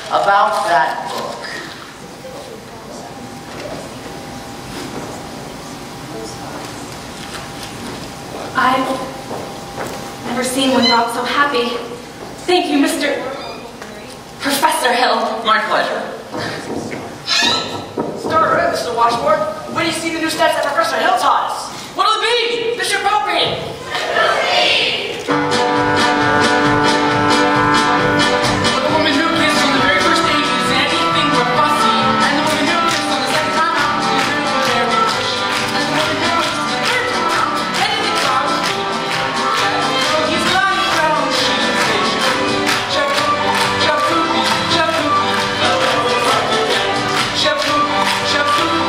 F: About that book.
H: I've never seen one drop so happy. Thank you, Mr. Professor Hill.
C: My pleasure.
B: Start right, Mr. Washboard. When do you see the new steps that Professor Hill taught us? What'll it be? Mr. Appropriate.
C: But the woman who kissed on the very first date is anything but fussy, and the woman who kissed on the second time out is very pushy, and the woman who kissed on the third time out, anything goes. He's lying down, she's station. Shapoopy, shapoopy, shapoopy, shapoopy, shapoopy, shapoopy.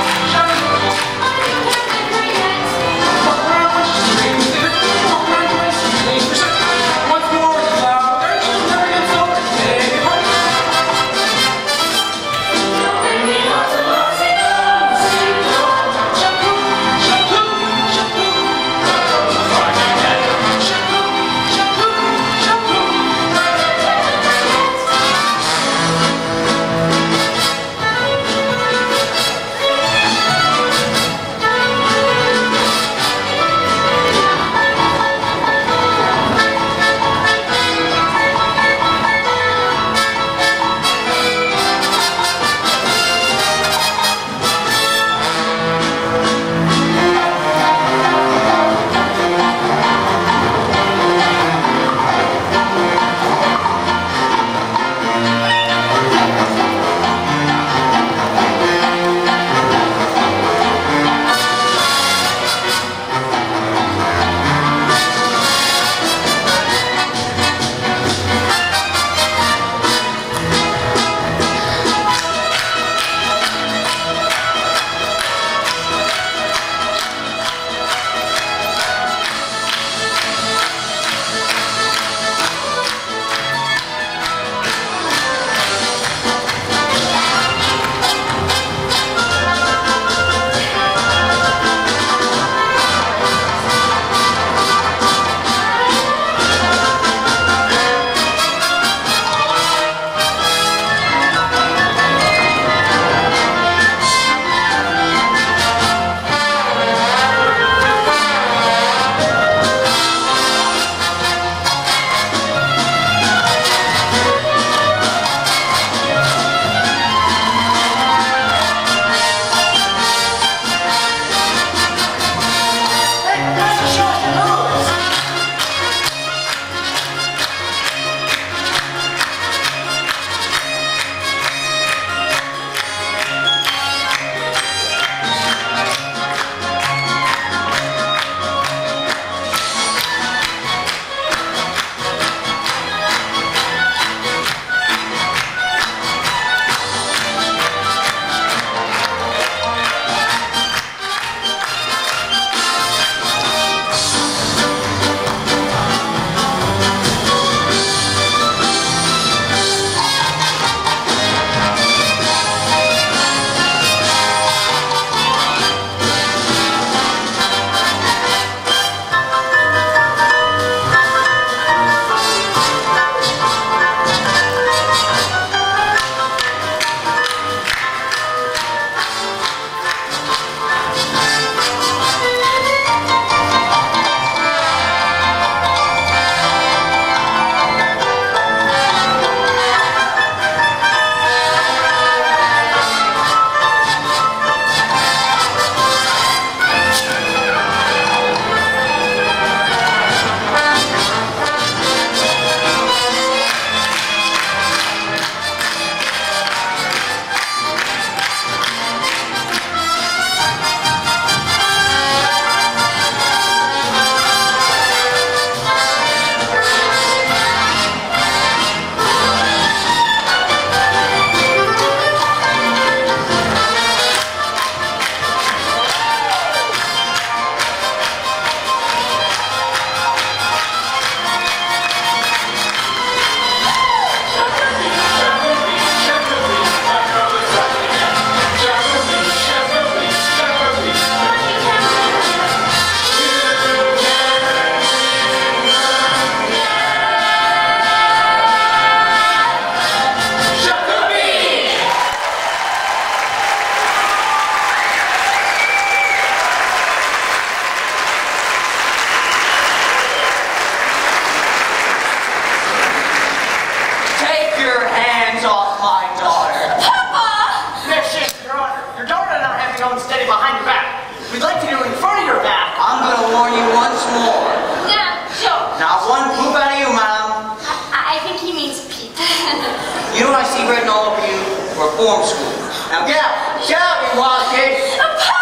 F: see written all over you, reform school. Now get out, you wild kid.
D: Papa,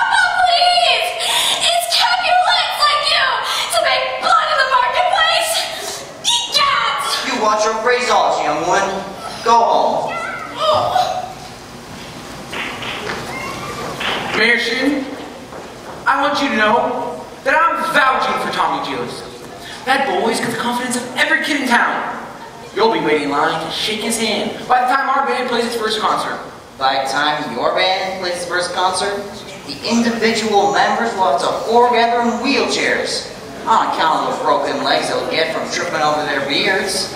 D: please! It's Capulets like you to make blood in the marketplace! Egad!
F: You watch your phraseology, young woman. Go home.
C: Mayor Sheen, I want you to know that I'm vouching for Tommy Gillis. That boy's got the confidence of every kid in town. You'll be waiting in line to shake his hand by the time our band plays its first concert.
F: By the time your band plays its first concert, the individual members will have to foregather in wheelchairs on account of the broken legs they'll get from tripping over their beards.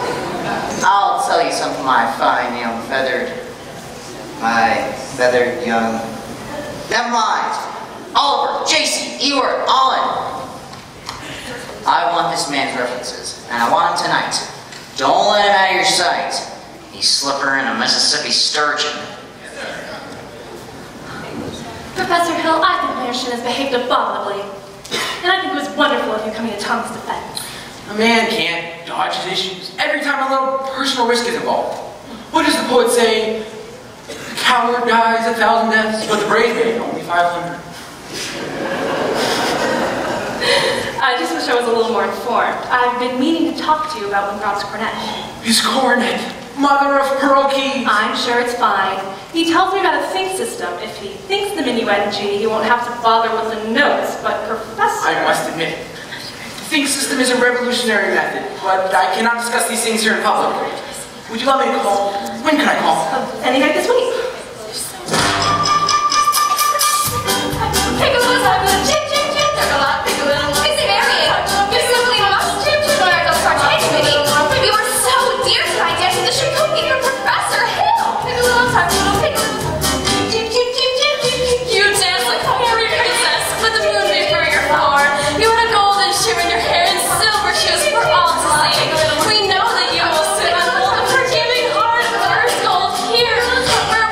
F: I'll tell you something, my fine young feathered young... Never mind. Oliver, JC, Ewart, Olin. I want this man's references, and I want him tonight. Don't let him out of your sight. He's slipper in a Mississippi sturgeon.
H: Professor Hill, I think Mayor Shin has behaved abominably. And I think it was wonderful of you coming to Tommy's defense.
C: A man can't dodge his issues every time a little personal risk is involved. What does the poet say? The coward dies 1,000 deaths, but the brave man only 500.
H: I just wish I was a little more informed. I've been meaning to talk to you about Winthrop's cornet.
C: His cornet, mother of pearl keys.
H: I'm sure it's fine. He tells me about a think system. If he thinks the minuet in G, he won't have to bother with the notes, but Professor...
C: I must admit, the think system is a revolutionary method, but I cannot discuss these things here in public. Would you let me call? When can I call?
H: Any night this week.
D: Pick a little time, chip, chip, chip, there's a lot, pick a little. Missy Marion, you simply must chip, chip, learn those party committee. You were so dear to my dancing, this should go in your Professor Hill. Pick a little time, pick a little time. Chip, chip, chip, chip, chip, chip. You dance like a fairy princess with the moonbeam for your floor. You had a golden shimmer in your hair and silver shoes for all to see. We know that you will sit on the forgiving heart of earth's gold here, where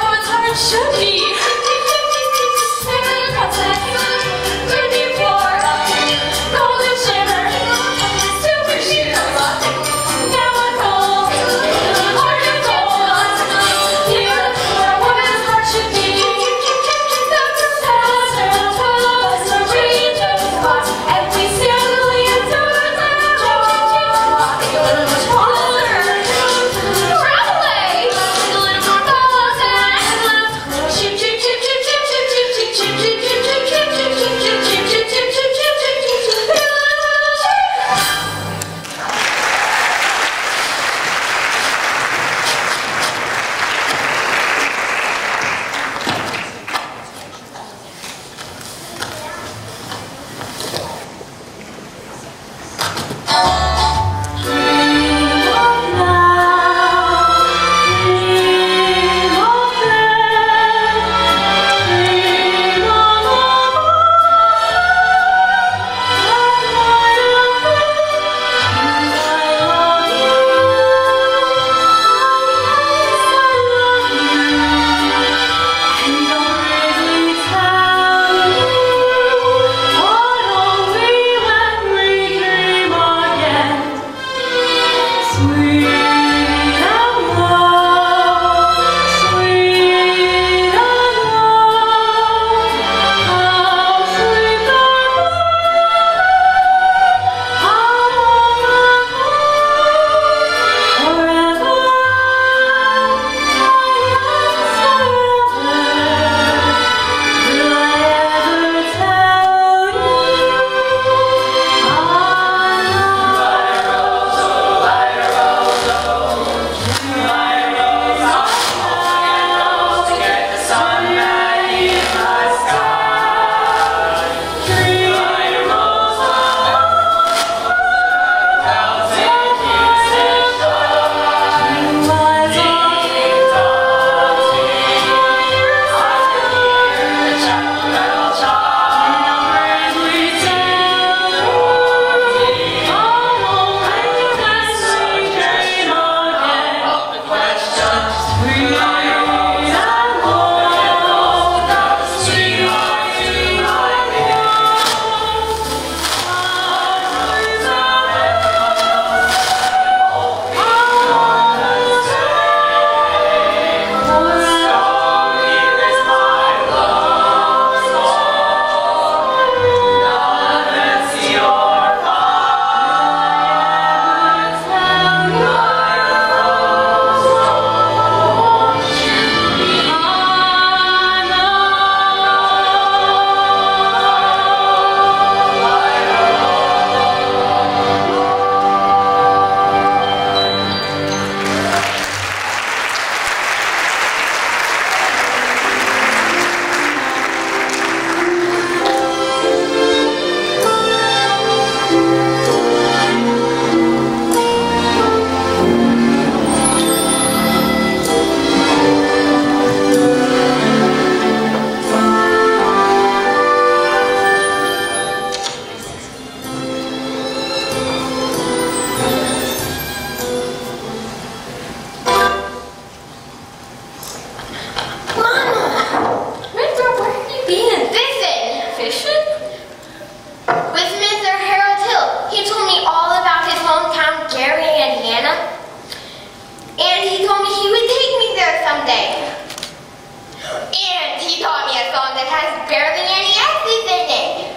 E: that has barely any athletes in it.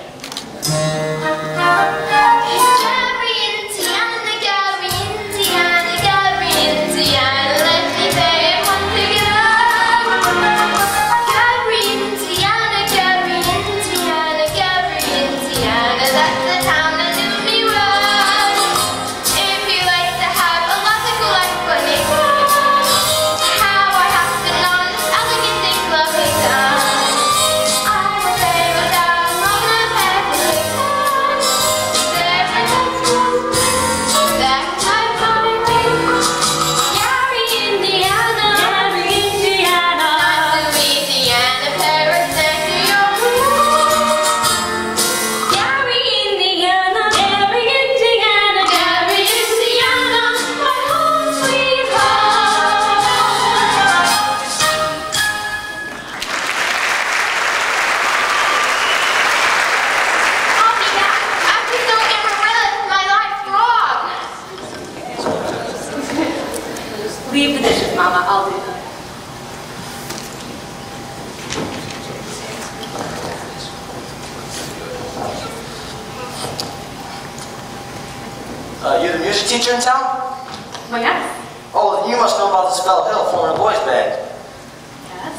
E: Gary, Indiana, Gary, Indiana, Gary, Indiana, let me say it once again. Gary, Indiana, Gary, Indiana, Gary, Indiana, that's the town that knew me well. If you like to have a logical explanation, how I have to know this elegant and lovely town, I will say without a moment of hesitation, there are textbooks that type my name. Gary, Indiana, Gary, Indiana, not Louisiana, Paris, and New York. Gary, Indiana, Gary, Indiana, Gary, Indiana, my home sweet home. I'll be back. After so Amarillo, my life's wrong.
H: Leave the dishes, Mama. I'll do them.
J: You the music teacher in town?
H: Well, yes.
J: Oh, you must know about this fellow Hill forming a boys band.
H: Yes.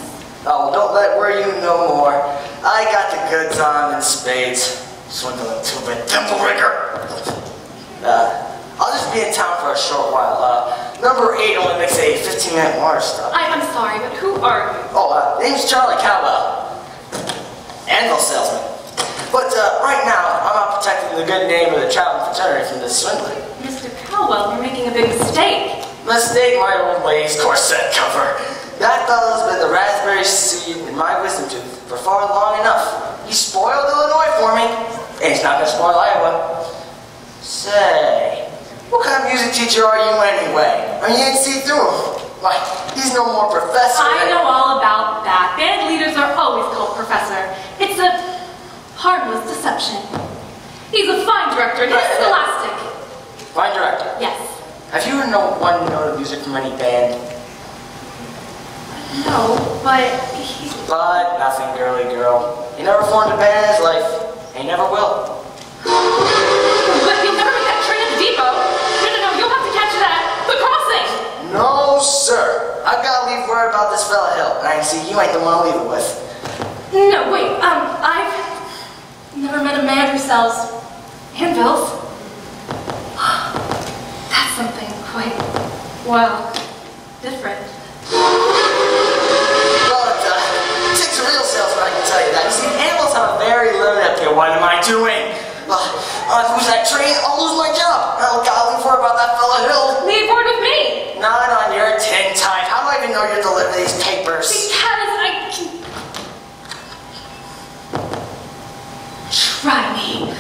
J: Oh, don't let it worry you no more. I got the goods on in spades. Swindling two-bit dimple rigger. I'll just be in town for a short while. Number 8 only makes a 15-minute water stop.
H: I'm sorry, but who are you?
J: Oh, name's Charlie Cowell. Anvil salesman. But right now, I'm out protecting the good name of the traveling fraternity from this swindling.
H: Mr. Cowell, you're making a big mistake.
J: Mistake my old lady's corset cover. That fellow's been the raspberry seed in my wisdom tooth for far long enough. He spoiled Illinois for me, and he's not gonna spoil Iowa. Say, what kind of music teacher are you anyway? I mean, you didn't see through him. Why, he's no more professor
H: I
J: than...
H: know all about that. Band leaders are always called professor. It's a harmless deception. He's a fine director, and he's scholastic.
J: Fine director.
H: Yes.
J: Have you ever known one note of music from any band?
H: No, but he...
J: But nothing, girly girl. He never formed a band in his life, and he never will.
H: But you'll never make that train at the depot. No, you'll have to catch that. The crossing.
J: No, sir. I've got to leave word about this fella Hill, and I can see you ain't the one to leave it with.
H: No, wait, I've never met a man who sells handbills. That's something quite, well, different.
J: Well, it takes a real salesman, I can tell you that. You see, animals have a very limited appeal. What am I doing? If I lose that train, I'll lose my job. I'll gotta leave word about that fella Hill.
H: Leave word with me.
J: Not on your tin type. How do I even know you're delivering these papers?
H: Because I can... Try me.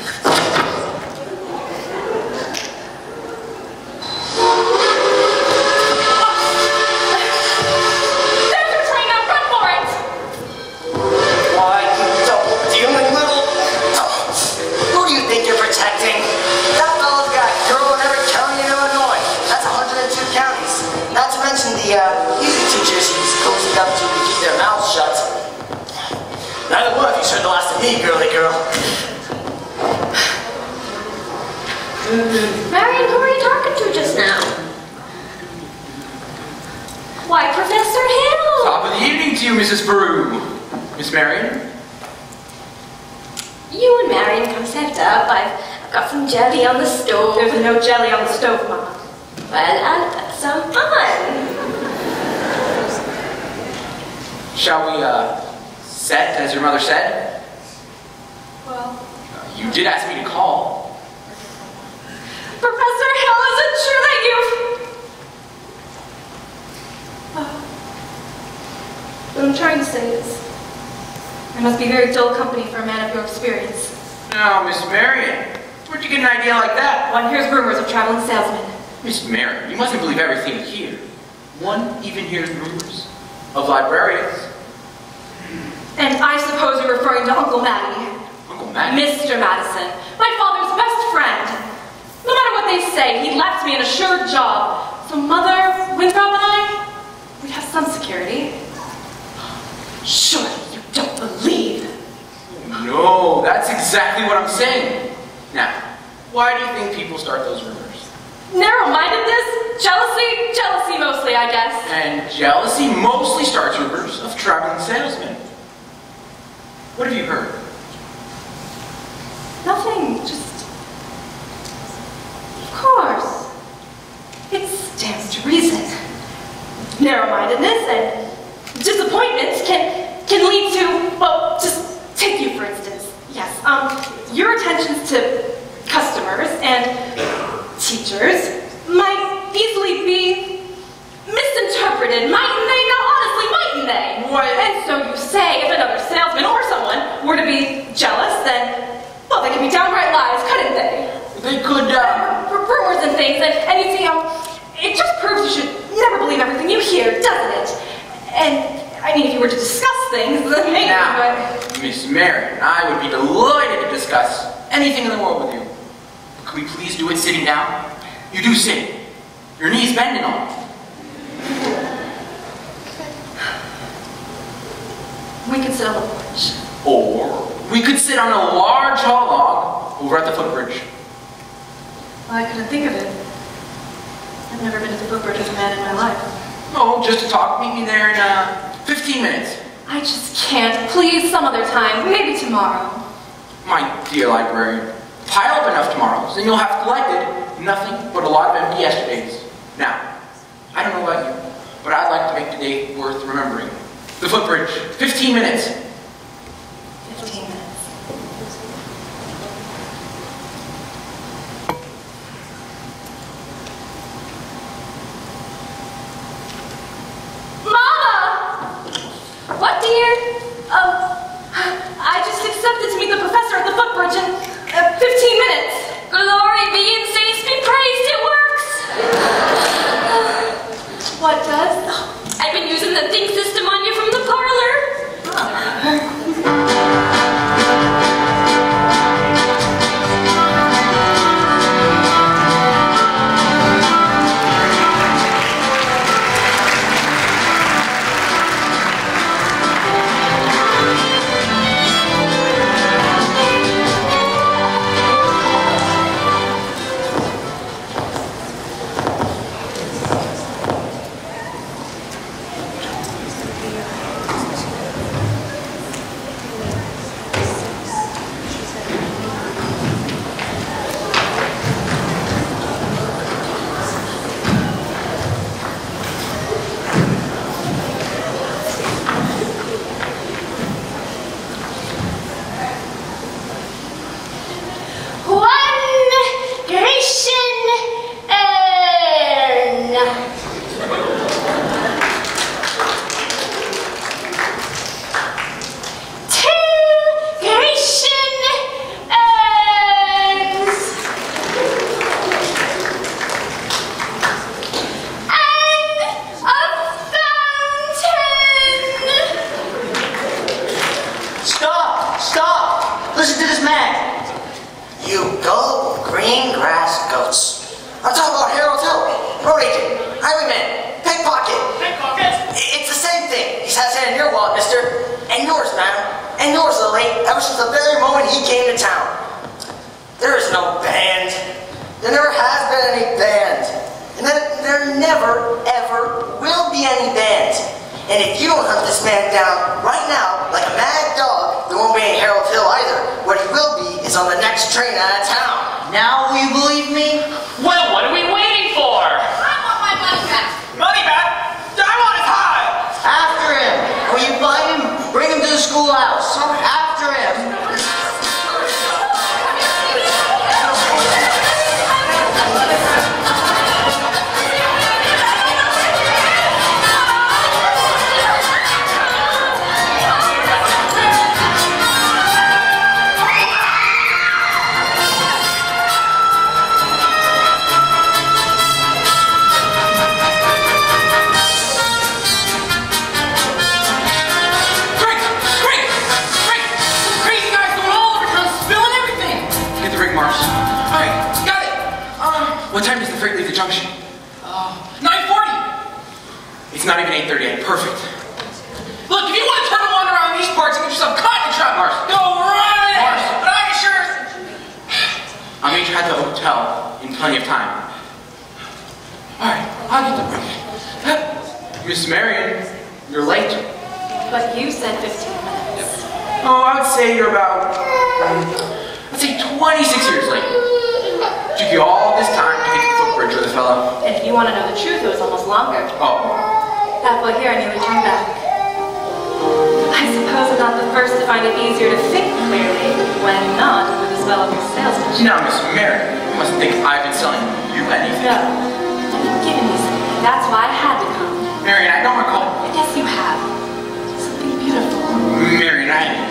H: There's your train, now run for it!
J: Why, you double-dealing little... Who do you think you're protecting? That fella's got a girl in every county in Illinois. That's 102 counties. Not to mention the music teachers he's cozied up to keep their mouths shut. Neither one of you said the last of me, girly girl.
D: Marion, who were you talking to just now? Why, Professor Hill!
C: Top of the evening to you, Mrs. Peru. Miss Marion?
D: You and Marion come set up. I've got some jelly on the stove.
H: There's no jelly on the stove, Mama.
D: Well, I'll put some on.
C: Shall we, set, as your mother said?
H: Well,
C: You did ask me to call.
H: Professor Hill, is it true that you've... What I'm trying to say is, I must be very dull company for a man of your experience.
C: Now, Miss Marion, where'd you get an idea like that?
H: One hears rumors of traveling salesmen.
C: Miss Marion, you mustn't believe everything you hear. One even hears rumors of librarians.
H: And I suppose you're referring to Uncle Matty.
C: Uncle Matt?
H: Mr. Madison, my father's best friend. No matter what they say, he left me an assured job. So Mother, Winthrop, and I, we'd have some security. Surely you don't believe
C: That's exactly what I'm saying. Now, why do you think people start those rumors?
H: Narrow-mindedness, jealousy mostly, I guess.
C: And jealousy mostly starts rumors of traveling salesmen. What have you heard?
H: Nothing, just... Of course. It stands to reason. Narrow-mindedness and disappointments can lead to, well, just take you for instance. Yes, your attentions to customers and teachers might easily be misinterpreted, mightn't they? Now, honestly, mightn't they?
C: What?
H: And so you say if another salesman or someone were to be jealous, then, well, they could be downright lies, couldn't they?
C: They could,
H: rumors and things, and you see, it just proves you should never believe everything you hear, doesn't it? And, I mean, if you were to discuss things, then maybe,
C: now,
H: but...
C: Miss Meredith, I would be delighted to discuss anything in the world with you. Could we please do it sitting down? You do sit. Your knees bend and all.
H: We could sit on the porch.
C: Or we could sit on a large hall log over at the footbridge.
H: Well, I couldn't think of it. I've never been to the footbridge with a man in my life.
C: Oh, just to talk. Meet me there in 15 minutes.
H: I just can't. Please, some other time. Maybe tomorrow.
C: My dear librarian, pile up enough tomorrows, and you'll have collected nothing but a lot of empty yesterdays. Now, I don't know about you, but I'd like to make the day worth remembering. The footbridge, 15 minutes.
H: 15 minutes.
D: What, dear?
H: I just accepted to meet the professor at the footbridge in 15 minutes.
D: Glory be and saints be praised, it works!
H: What does?
D: I've been using the think system on you from the parlor.
C: It's not even 8:30 yet. Perfect. Look, if you want to turn and wander around these parts and get yourself caught in a trap, Mars, go right ahead. But I hotel in plenty of time. Alright, I'll get the break. Miss Marion, you're late.
H: But you said 15 minutes.
C: Oh, I would say you're about, let's say 26 years late. It took you all this time to get to the footbridge with a fellow.
H: If you want to know the truth, it was almost longer.
C: Oh.
H: That boy here nearly turned back. I suppose I'm not the first to find it easier to think clearly when not with this fellow salesman.
C: Now, Miss Meredith, you mustn't think I've been selling you anything.
H: No, you've given me something. That's why I had to come.
C: Marion, I don't recall.
H: Yes, you have. Something beautiful.
C: Marion, I...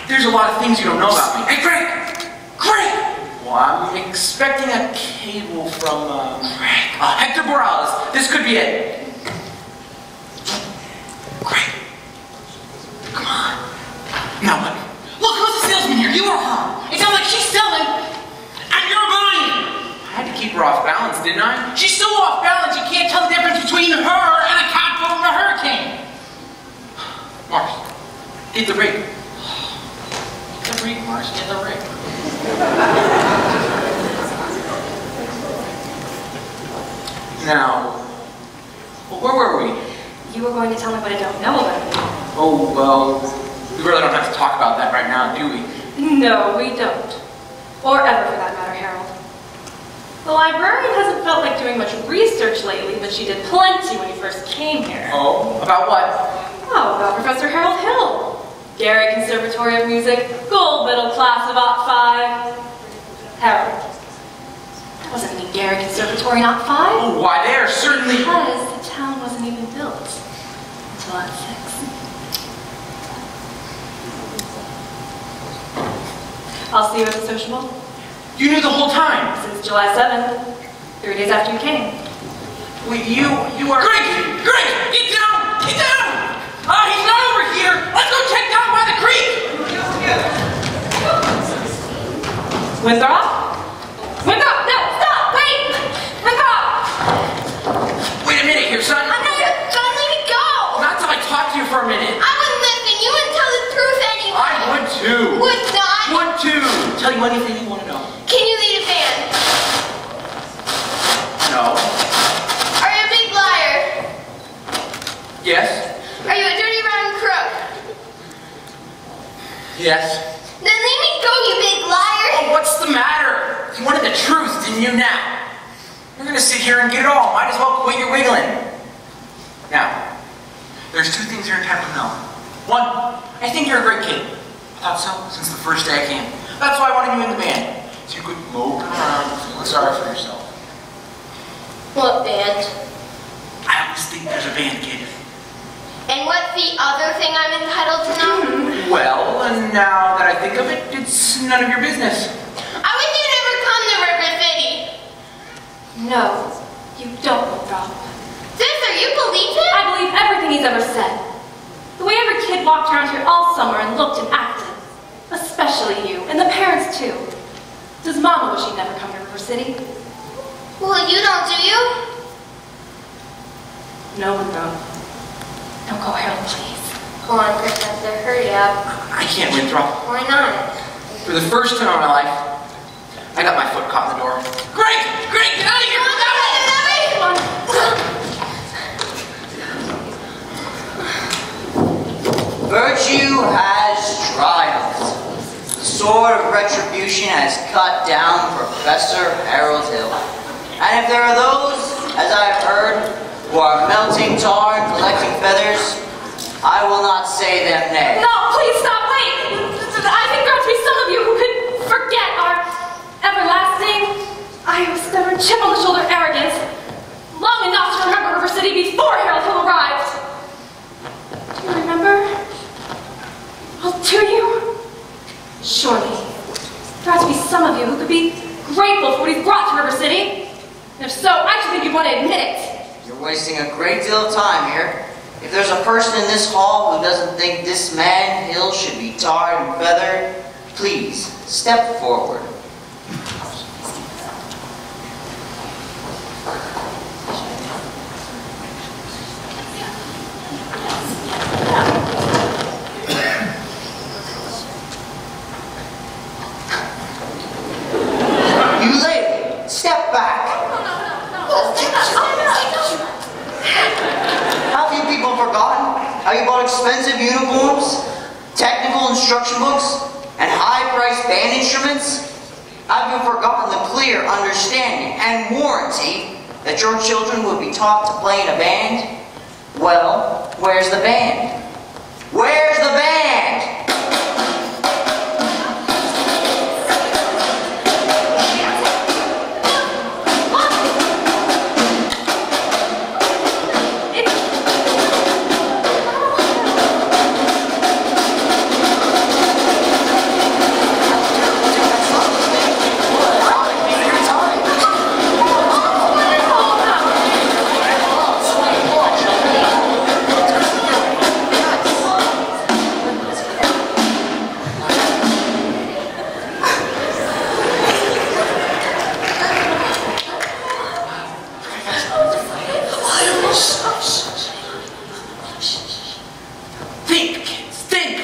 C: There's a lot of things you don't know about me. Hey, Greg! Greg! Well, I'm expecting a cable from, Hector Morales. This could be it. Greg! Come on. Now what?
K: Look, who's the salesman here? You or her? It sounds like she's selling, and you're buying.
C: I had to keep her off balance, didn't I?
K: She's so off balance, you can't tell the difference between her and a cat from a hurricane.
C: Mars, get the rig.
K: Get the rig, Mars, get the rig.
C: Now, well, where were we?
H: You were going to tell me what I don't know about you.
C: Oh, well, we really don't have to talk about that right now, do we?
H: No, we don't. Or ever, for that matter, Harold. The librarian hasn't felt like doing much research lately, but she did plenty when he first came here.
C: Oh, about what?
H: Oh, about Professor Harold Hill. Gary Conservatory of Music, gold middle class of '05. Harold. That wasn't any Gary Conservatory in '05.
C: Oh, why, they are certainly...
H: Because the town wasn't even built until '06. I'll see you at the sociable.
C: You knew the whole time?
H: Since July 7th, 3 days after you came.
C: Wait, you are...
K: Greg! Greg! Get down! Get down! He's not over here! Let's go check down by the creek!
H: Winthrop? Winthrop! No! Stop! Wait! Winthrop!
C: tell you anything you want to know.
I: Can you lead a band?
C: No.
I: Are you a big liar?
C: Yes.
I: Are you a dirty rotten crook?
C: Yes.
I: Then leave me go, you big liar!
C: Oh, what's the matter? You wanted the truth, didn't you? Now. You're gonna sit here and get it all. Might as well quit your wiggling. Now, there's two things you're entitled to know. One, I think you're a great kid. I thought so since the first day I came. That's why I wanted you in the band. So you could mope around feeling sorry for yourself.
I: What band?
C: I always think there's a band, kid.
I: And what's the other thing I'm entitled to know?
C: Well, and now that I think of it, it's none of your business.
I: I wish you'd never come to River City.
H: No, you don't, Rob.
I: Sister, you believe him?
H: I believe everything he's ever said. The way every kid walked around here all summer and looked and acted. Especially you, and the parents too. Does Mama wish he'd never come to River City?
I: Well, you don't, do you?
H: No, Monroe. Don't go, Harold, please.
I: Come on, Professor, hurry up.
C: I can't withdraw.
I: Why not?
C: For the first time in my life, I got my foot caught in the door.
K: Great! Great! Get out of here!
I: Come on.
F: Virtue has triumphed. The sword of retribution has cut down Professor Harold Hill. And if there are those, as I have heard, who are melting tar and collecting feathers, I will not say them nay.
H: No, please stop, wait! I think there ought to be some of you who could forget our everlasting, Iowa-stubborn, chip-on-the-shoulder arrogance long enough to remember River City before Harold Hill arrived. Do you remember? Well, do you? Surely, there ought to be some of you who could be grateful for what he's brought to River City. And if so, I should think you'd want to admit it.
F: You're wasting a great deal of time here. If there's a person in this hall who doesn't think this man, Hill, should be tarred and feathered, please step forward. You lady, step back. Have you people forgotten how you bought expensive uniforms, technical instruction books, and high-priced band instruments? Have you forgotten the clear understanding and warranty that your children would be taught to play in a band? Well, where's the band? Where's the band?
C: Think, kids, think!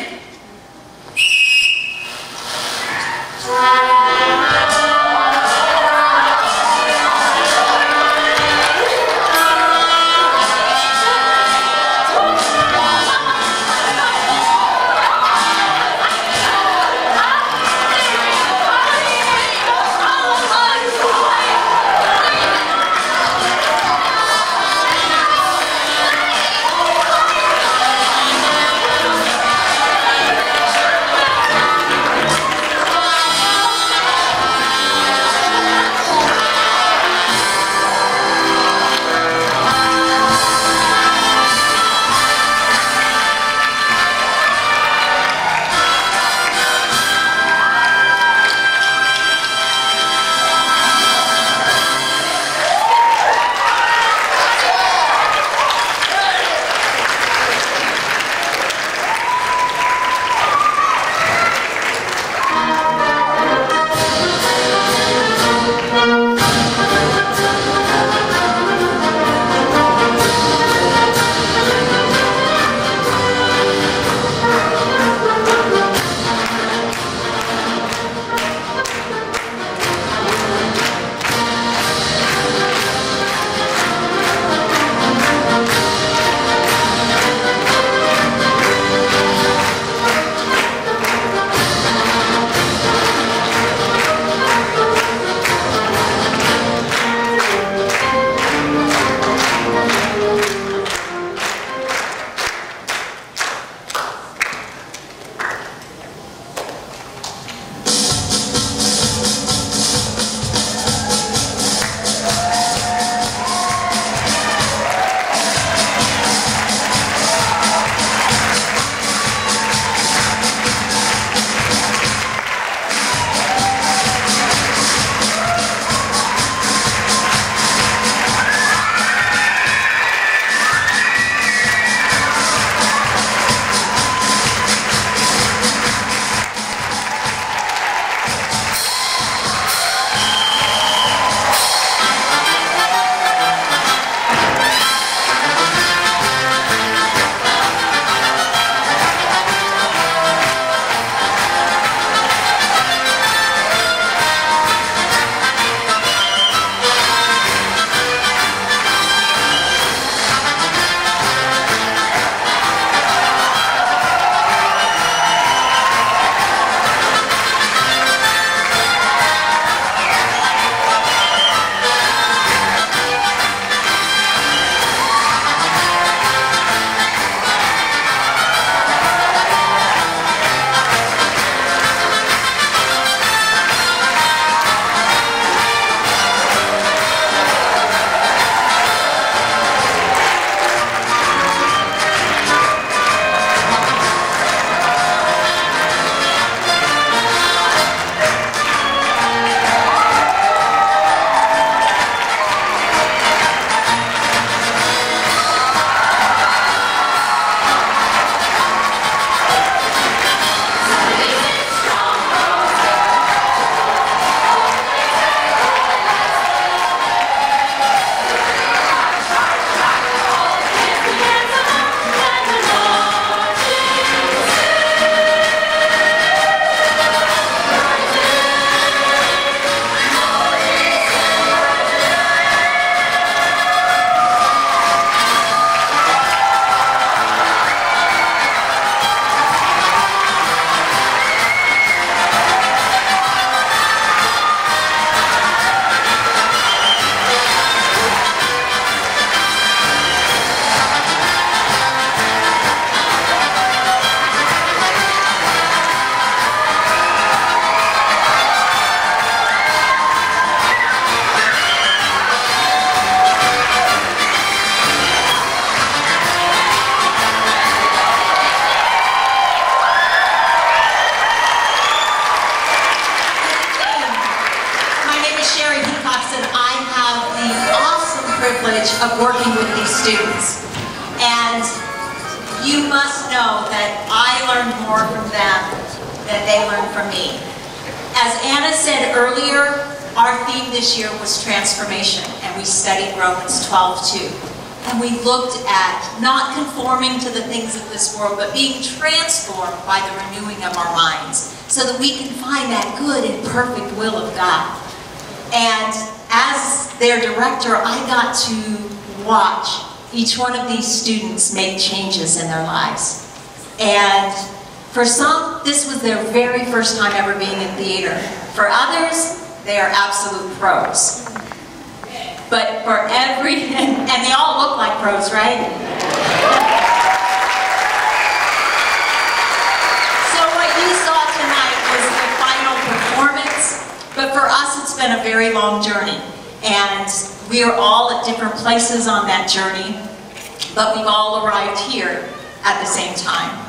L: I have the awesome privilege of working with these students. And you must know that I learned more from them than they learned from me. As Anna said earlier, our theme this year was transformation, and we studied Romans 12:2. And we looked at not conforming to the things of this world, but being transformed by the renewing of our minds, so that we can find that good and perfect will of God. And as their director, I got to watch each one of these students make changes in their lives. And for some, this was their very first time ever being in theater. For others, they are absolute pros. But for every, and they all look like pros, right? So what you saw tonight was the final performance, but for us it's been a very long journey. And we are all at different places on that journey, but we've all arrived here at the same time.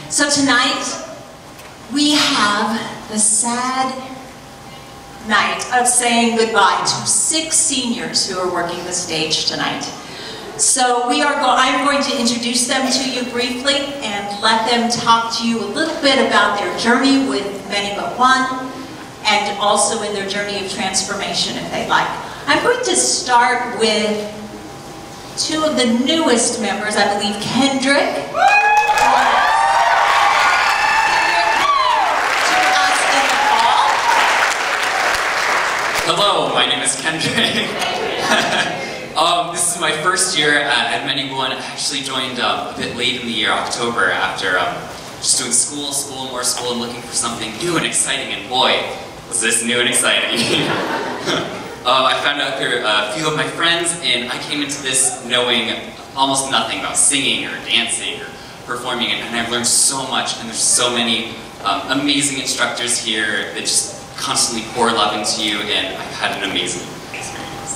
L: So tonight, we have the sad night of saying goodbye to 6 seniors who are working the stage tonight. So I'm going to introduce them to you briefly and let them talk to you a little bit about their journey with Many But One, and also in their journey of transformation if they'd like. I'm going to start with 2 of the newest members, I believe Kendrick.
M: Hello, my name is Kendrick. This is my first year at Many One. I actually joined a bit late in the year, October, after just doing school, and looking for something new and exciting, and boy, was this new and exciting. I found out through a few of my friends, and I came into this knowing almost nothing about singing or dancing or performing, and I've learned so much, and there's so many amazing instructors here that just constantly pour love into you, and I've had an amazing experience.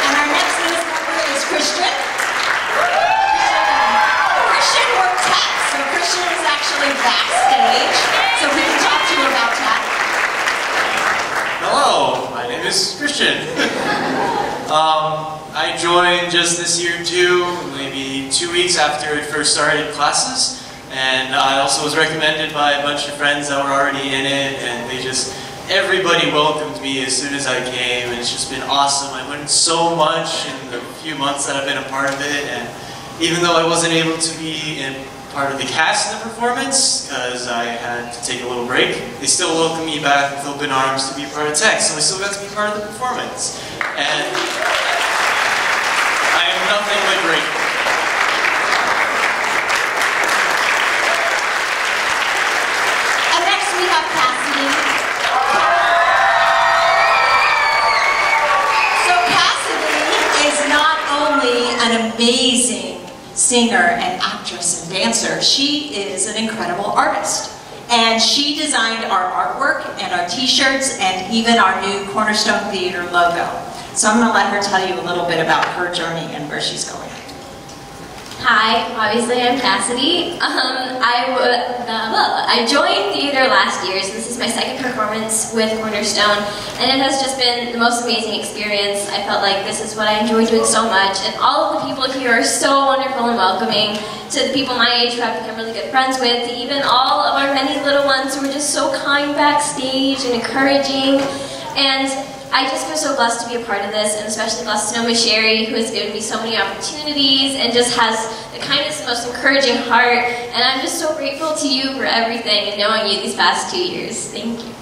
L: And our next newest member is Christian. Christian worked tech, so Christian is actually backstage, so we can talk to you about tech.
N: Hello, my name is Christian. I joined just this year too, maybe 2 weeks after it first started classes. And I also was recommended by a bunch of friends that were already in it, and everybody welcomed me as soon as I came, and it's just been awesome. I learned so much in the few months that I've been a part of it, and even though I wasn't able to be part of the cast in the performance, because I had to take a little break, they still welcomed me back with open arms to be a part of tech, so I still got to be part of the performance. And I am nothing but grateful.
L: An amazing singer and actress and dancer. She is an incredible artist. And she designed our artwork and our t-shirts and even our new Cornerstone Theater logo. So I'm going to let her tell you a little bit about her journey and where she's going.
D: Hi, obviously I'm Cassidy. I joined theater last year, so this is my second performance with Cornerstone, and it has just been the most amazing experience. I felt like this is what I enjoy doing so much, and all of the people here are so wonderful and welcoming, to the people my age who I've become really good friends with, to even all of our many little ones who are just so kind backstage and encouraging. And I just feel so blessed to be a part of this, and especially blessed to know Miss Sherry, who has given me so many opportunities and just has the kindest, most encouraging heart. And I'm just so grateful to you for everything and knowing you these past 2 years. Thank you.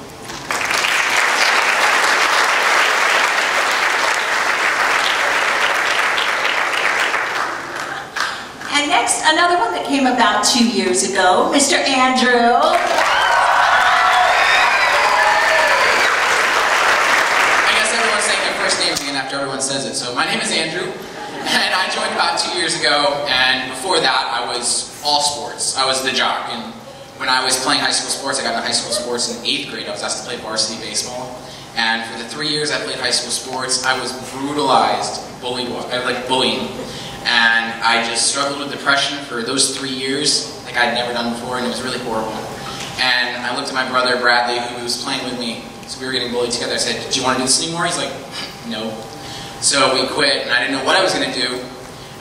L: And next, another one that came about 2 years ago, Mr. Andrew.
C: After everyone says it. So my name is Andrew, and I joined about 2 years ago, and before that I was all sports. I was the jock, and when I was playing high school sports, I got into high school sports in 8th grade. I was asked to play varsity baseball, and for the 3 years I played high school sports, I was brutalized, bullying, and I just struggled with depression for those 3 years like I'd never done before, and it was really horrible. And and I looked at my brother, Bradley, who was playing with me. So we were getting bullied together. I said, do you want to do this anymore? He's like, no. So we quit, and I didn't know what I was going to do.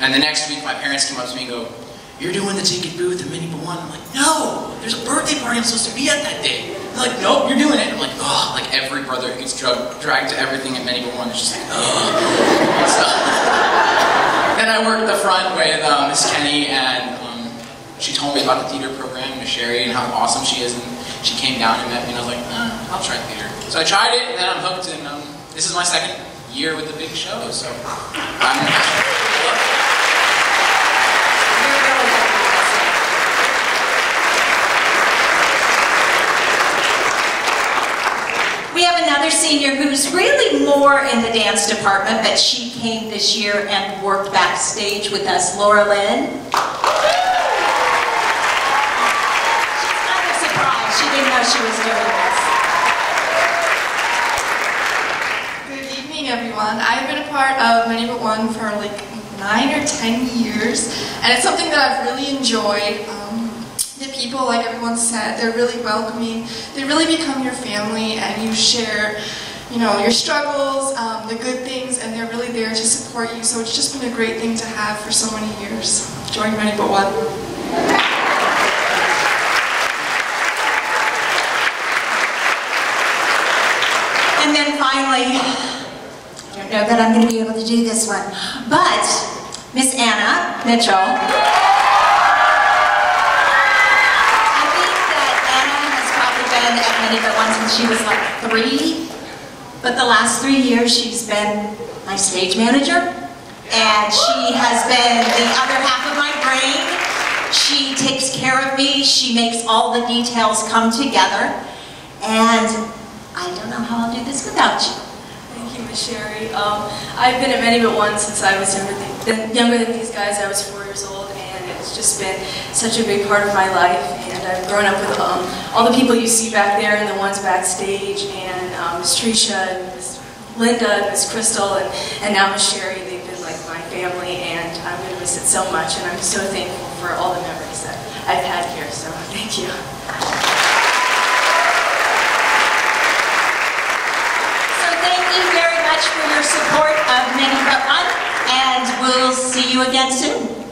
C: And the next week, my parents came up to me and go, you're doing the ticket booth at Mini But One. I'm like, no, there's a birthday party I'm supposed to be at that day. They're like, nope, you're doing it. I'm like, oh, like every brother who gets dragged to everything at Mini But One is just like, oh. So, then I worked the front with Miss Kenny, and she told me about the theater program, Miss Sherry, and how awesome she is. And she came down and met me, and I was like, I'll try theater. So I tried it, and then I'm hooked, and this is my second year with the big show, so
L: We have another senior who's really more in the dance department, but she came this year and worked backstage with us, Laura Lynn. She's kind of surprised. She didn't know she was doing this.
O: Good evening, everyone. I've been a part of Many But One for like 9 or 10 years, and it's something that I've really enjoyed. The people, like everyone said, they're really welcoming. They really become your family, and you share, you know, your struggles, the good things, and they're really there to support you. So it's just been a great thing to have for so many years. Join Many But One.
L: And then finally, I don't know that I'm going to be able to do this one, but Miss Anna Mitchell. At Many But One since she was like 3, but the last 3 years she's been my stage manager, and she has been the other half of my brain. She takes care of me, she makes all the details come together, and I don't know how I'll do this without you.
A: Thank you, Miss Sherry. I've been at Many But One since I was younger than these guys. I was 4 years old, and it's just been such a big part of my life. And I've grown up with all the people you see back there and the ones backstage, and Miss Tricia, and Miss Linda, and Miss Crystal, and now Miss Sherry. They've been like my family, and I'm going to miss it so much. And I'm so thankful for all the memories that I've had here. So thank you.
L: Thank you very much for your support of Many But One, and we'll see you again soon.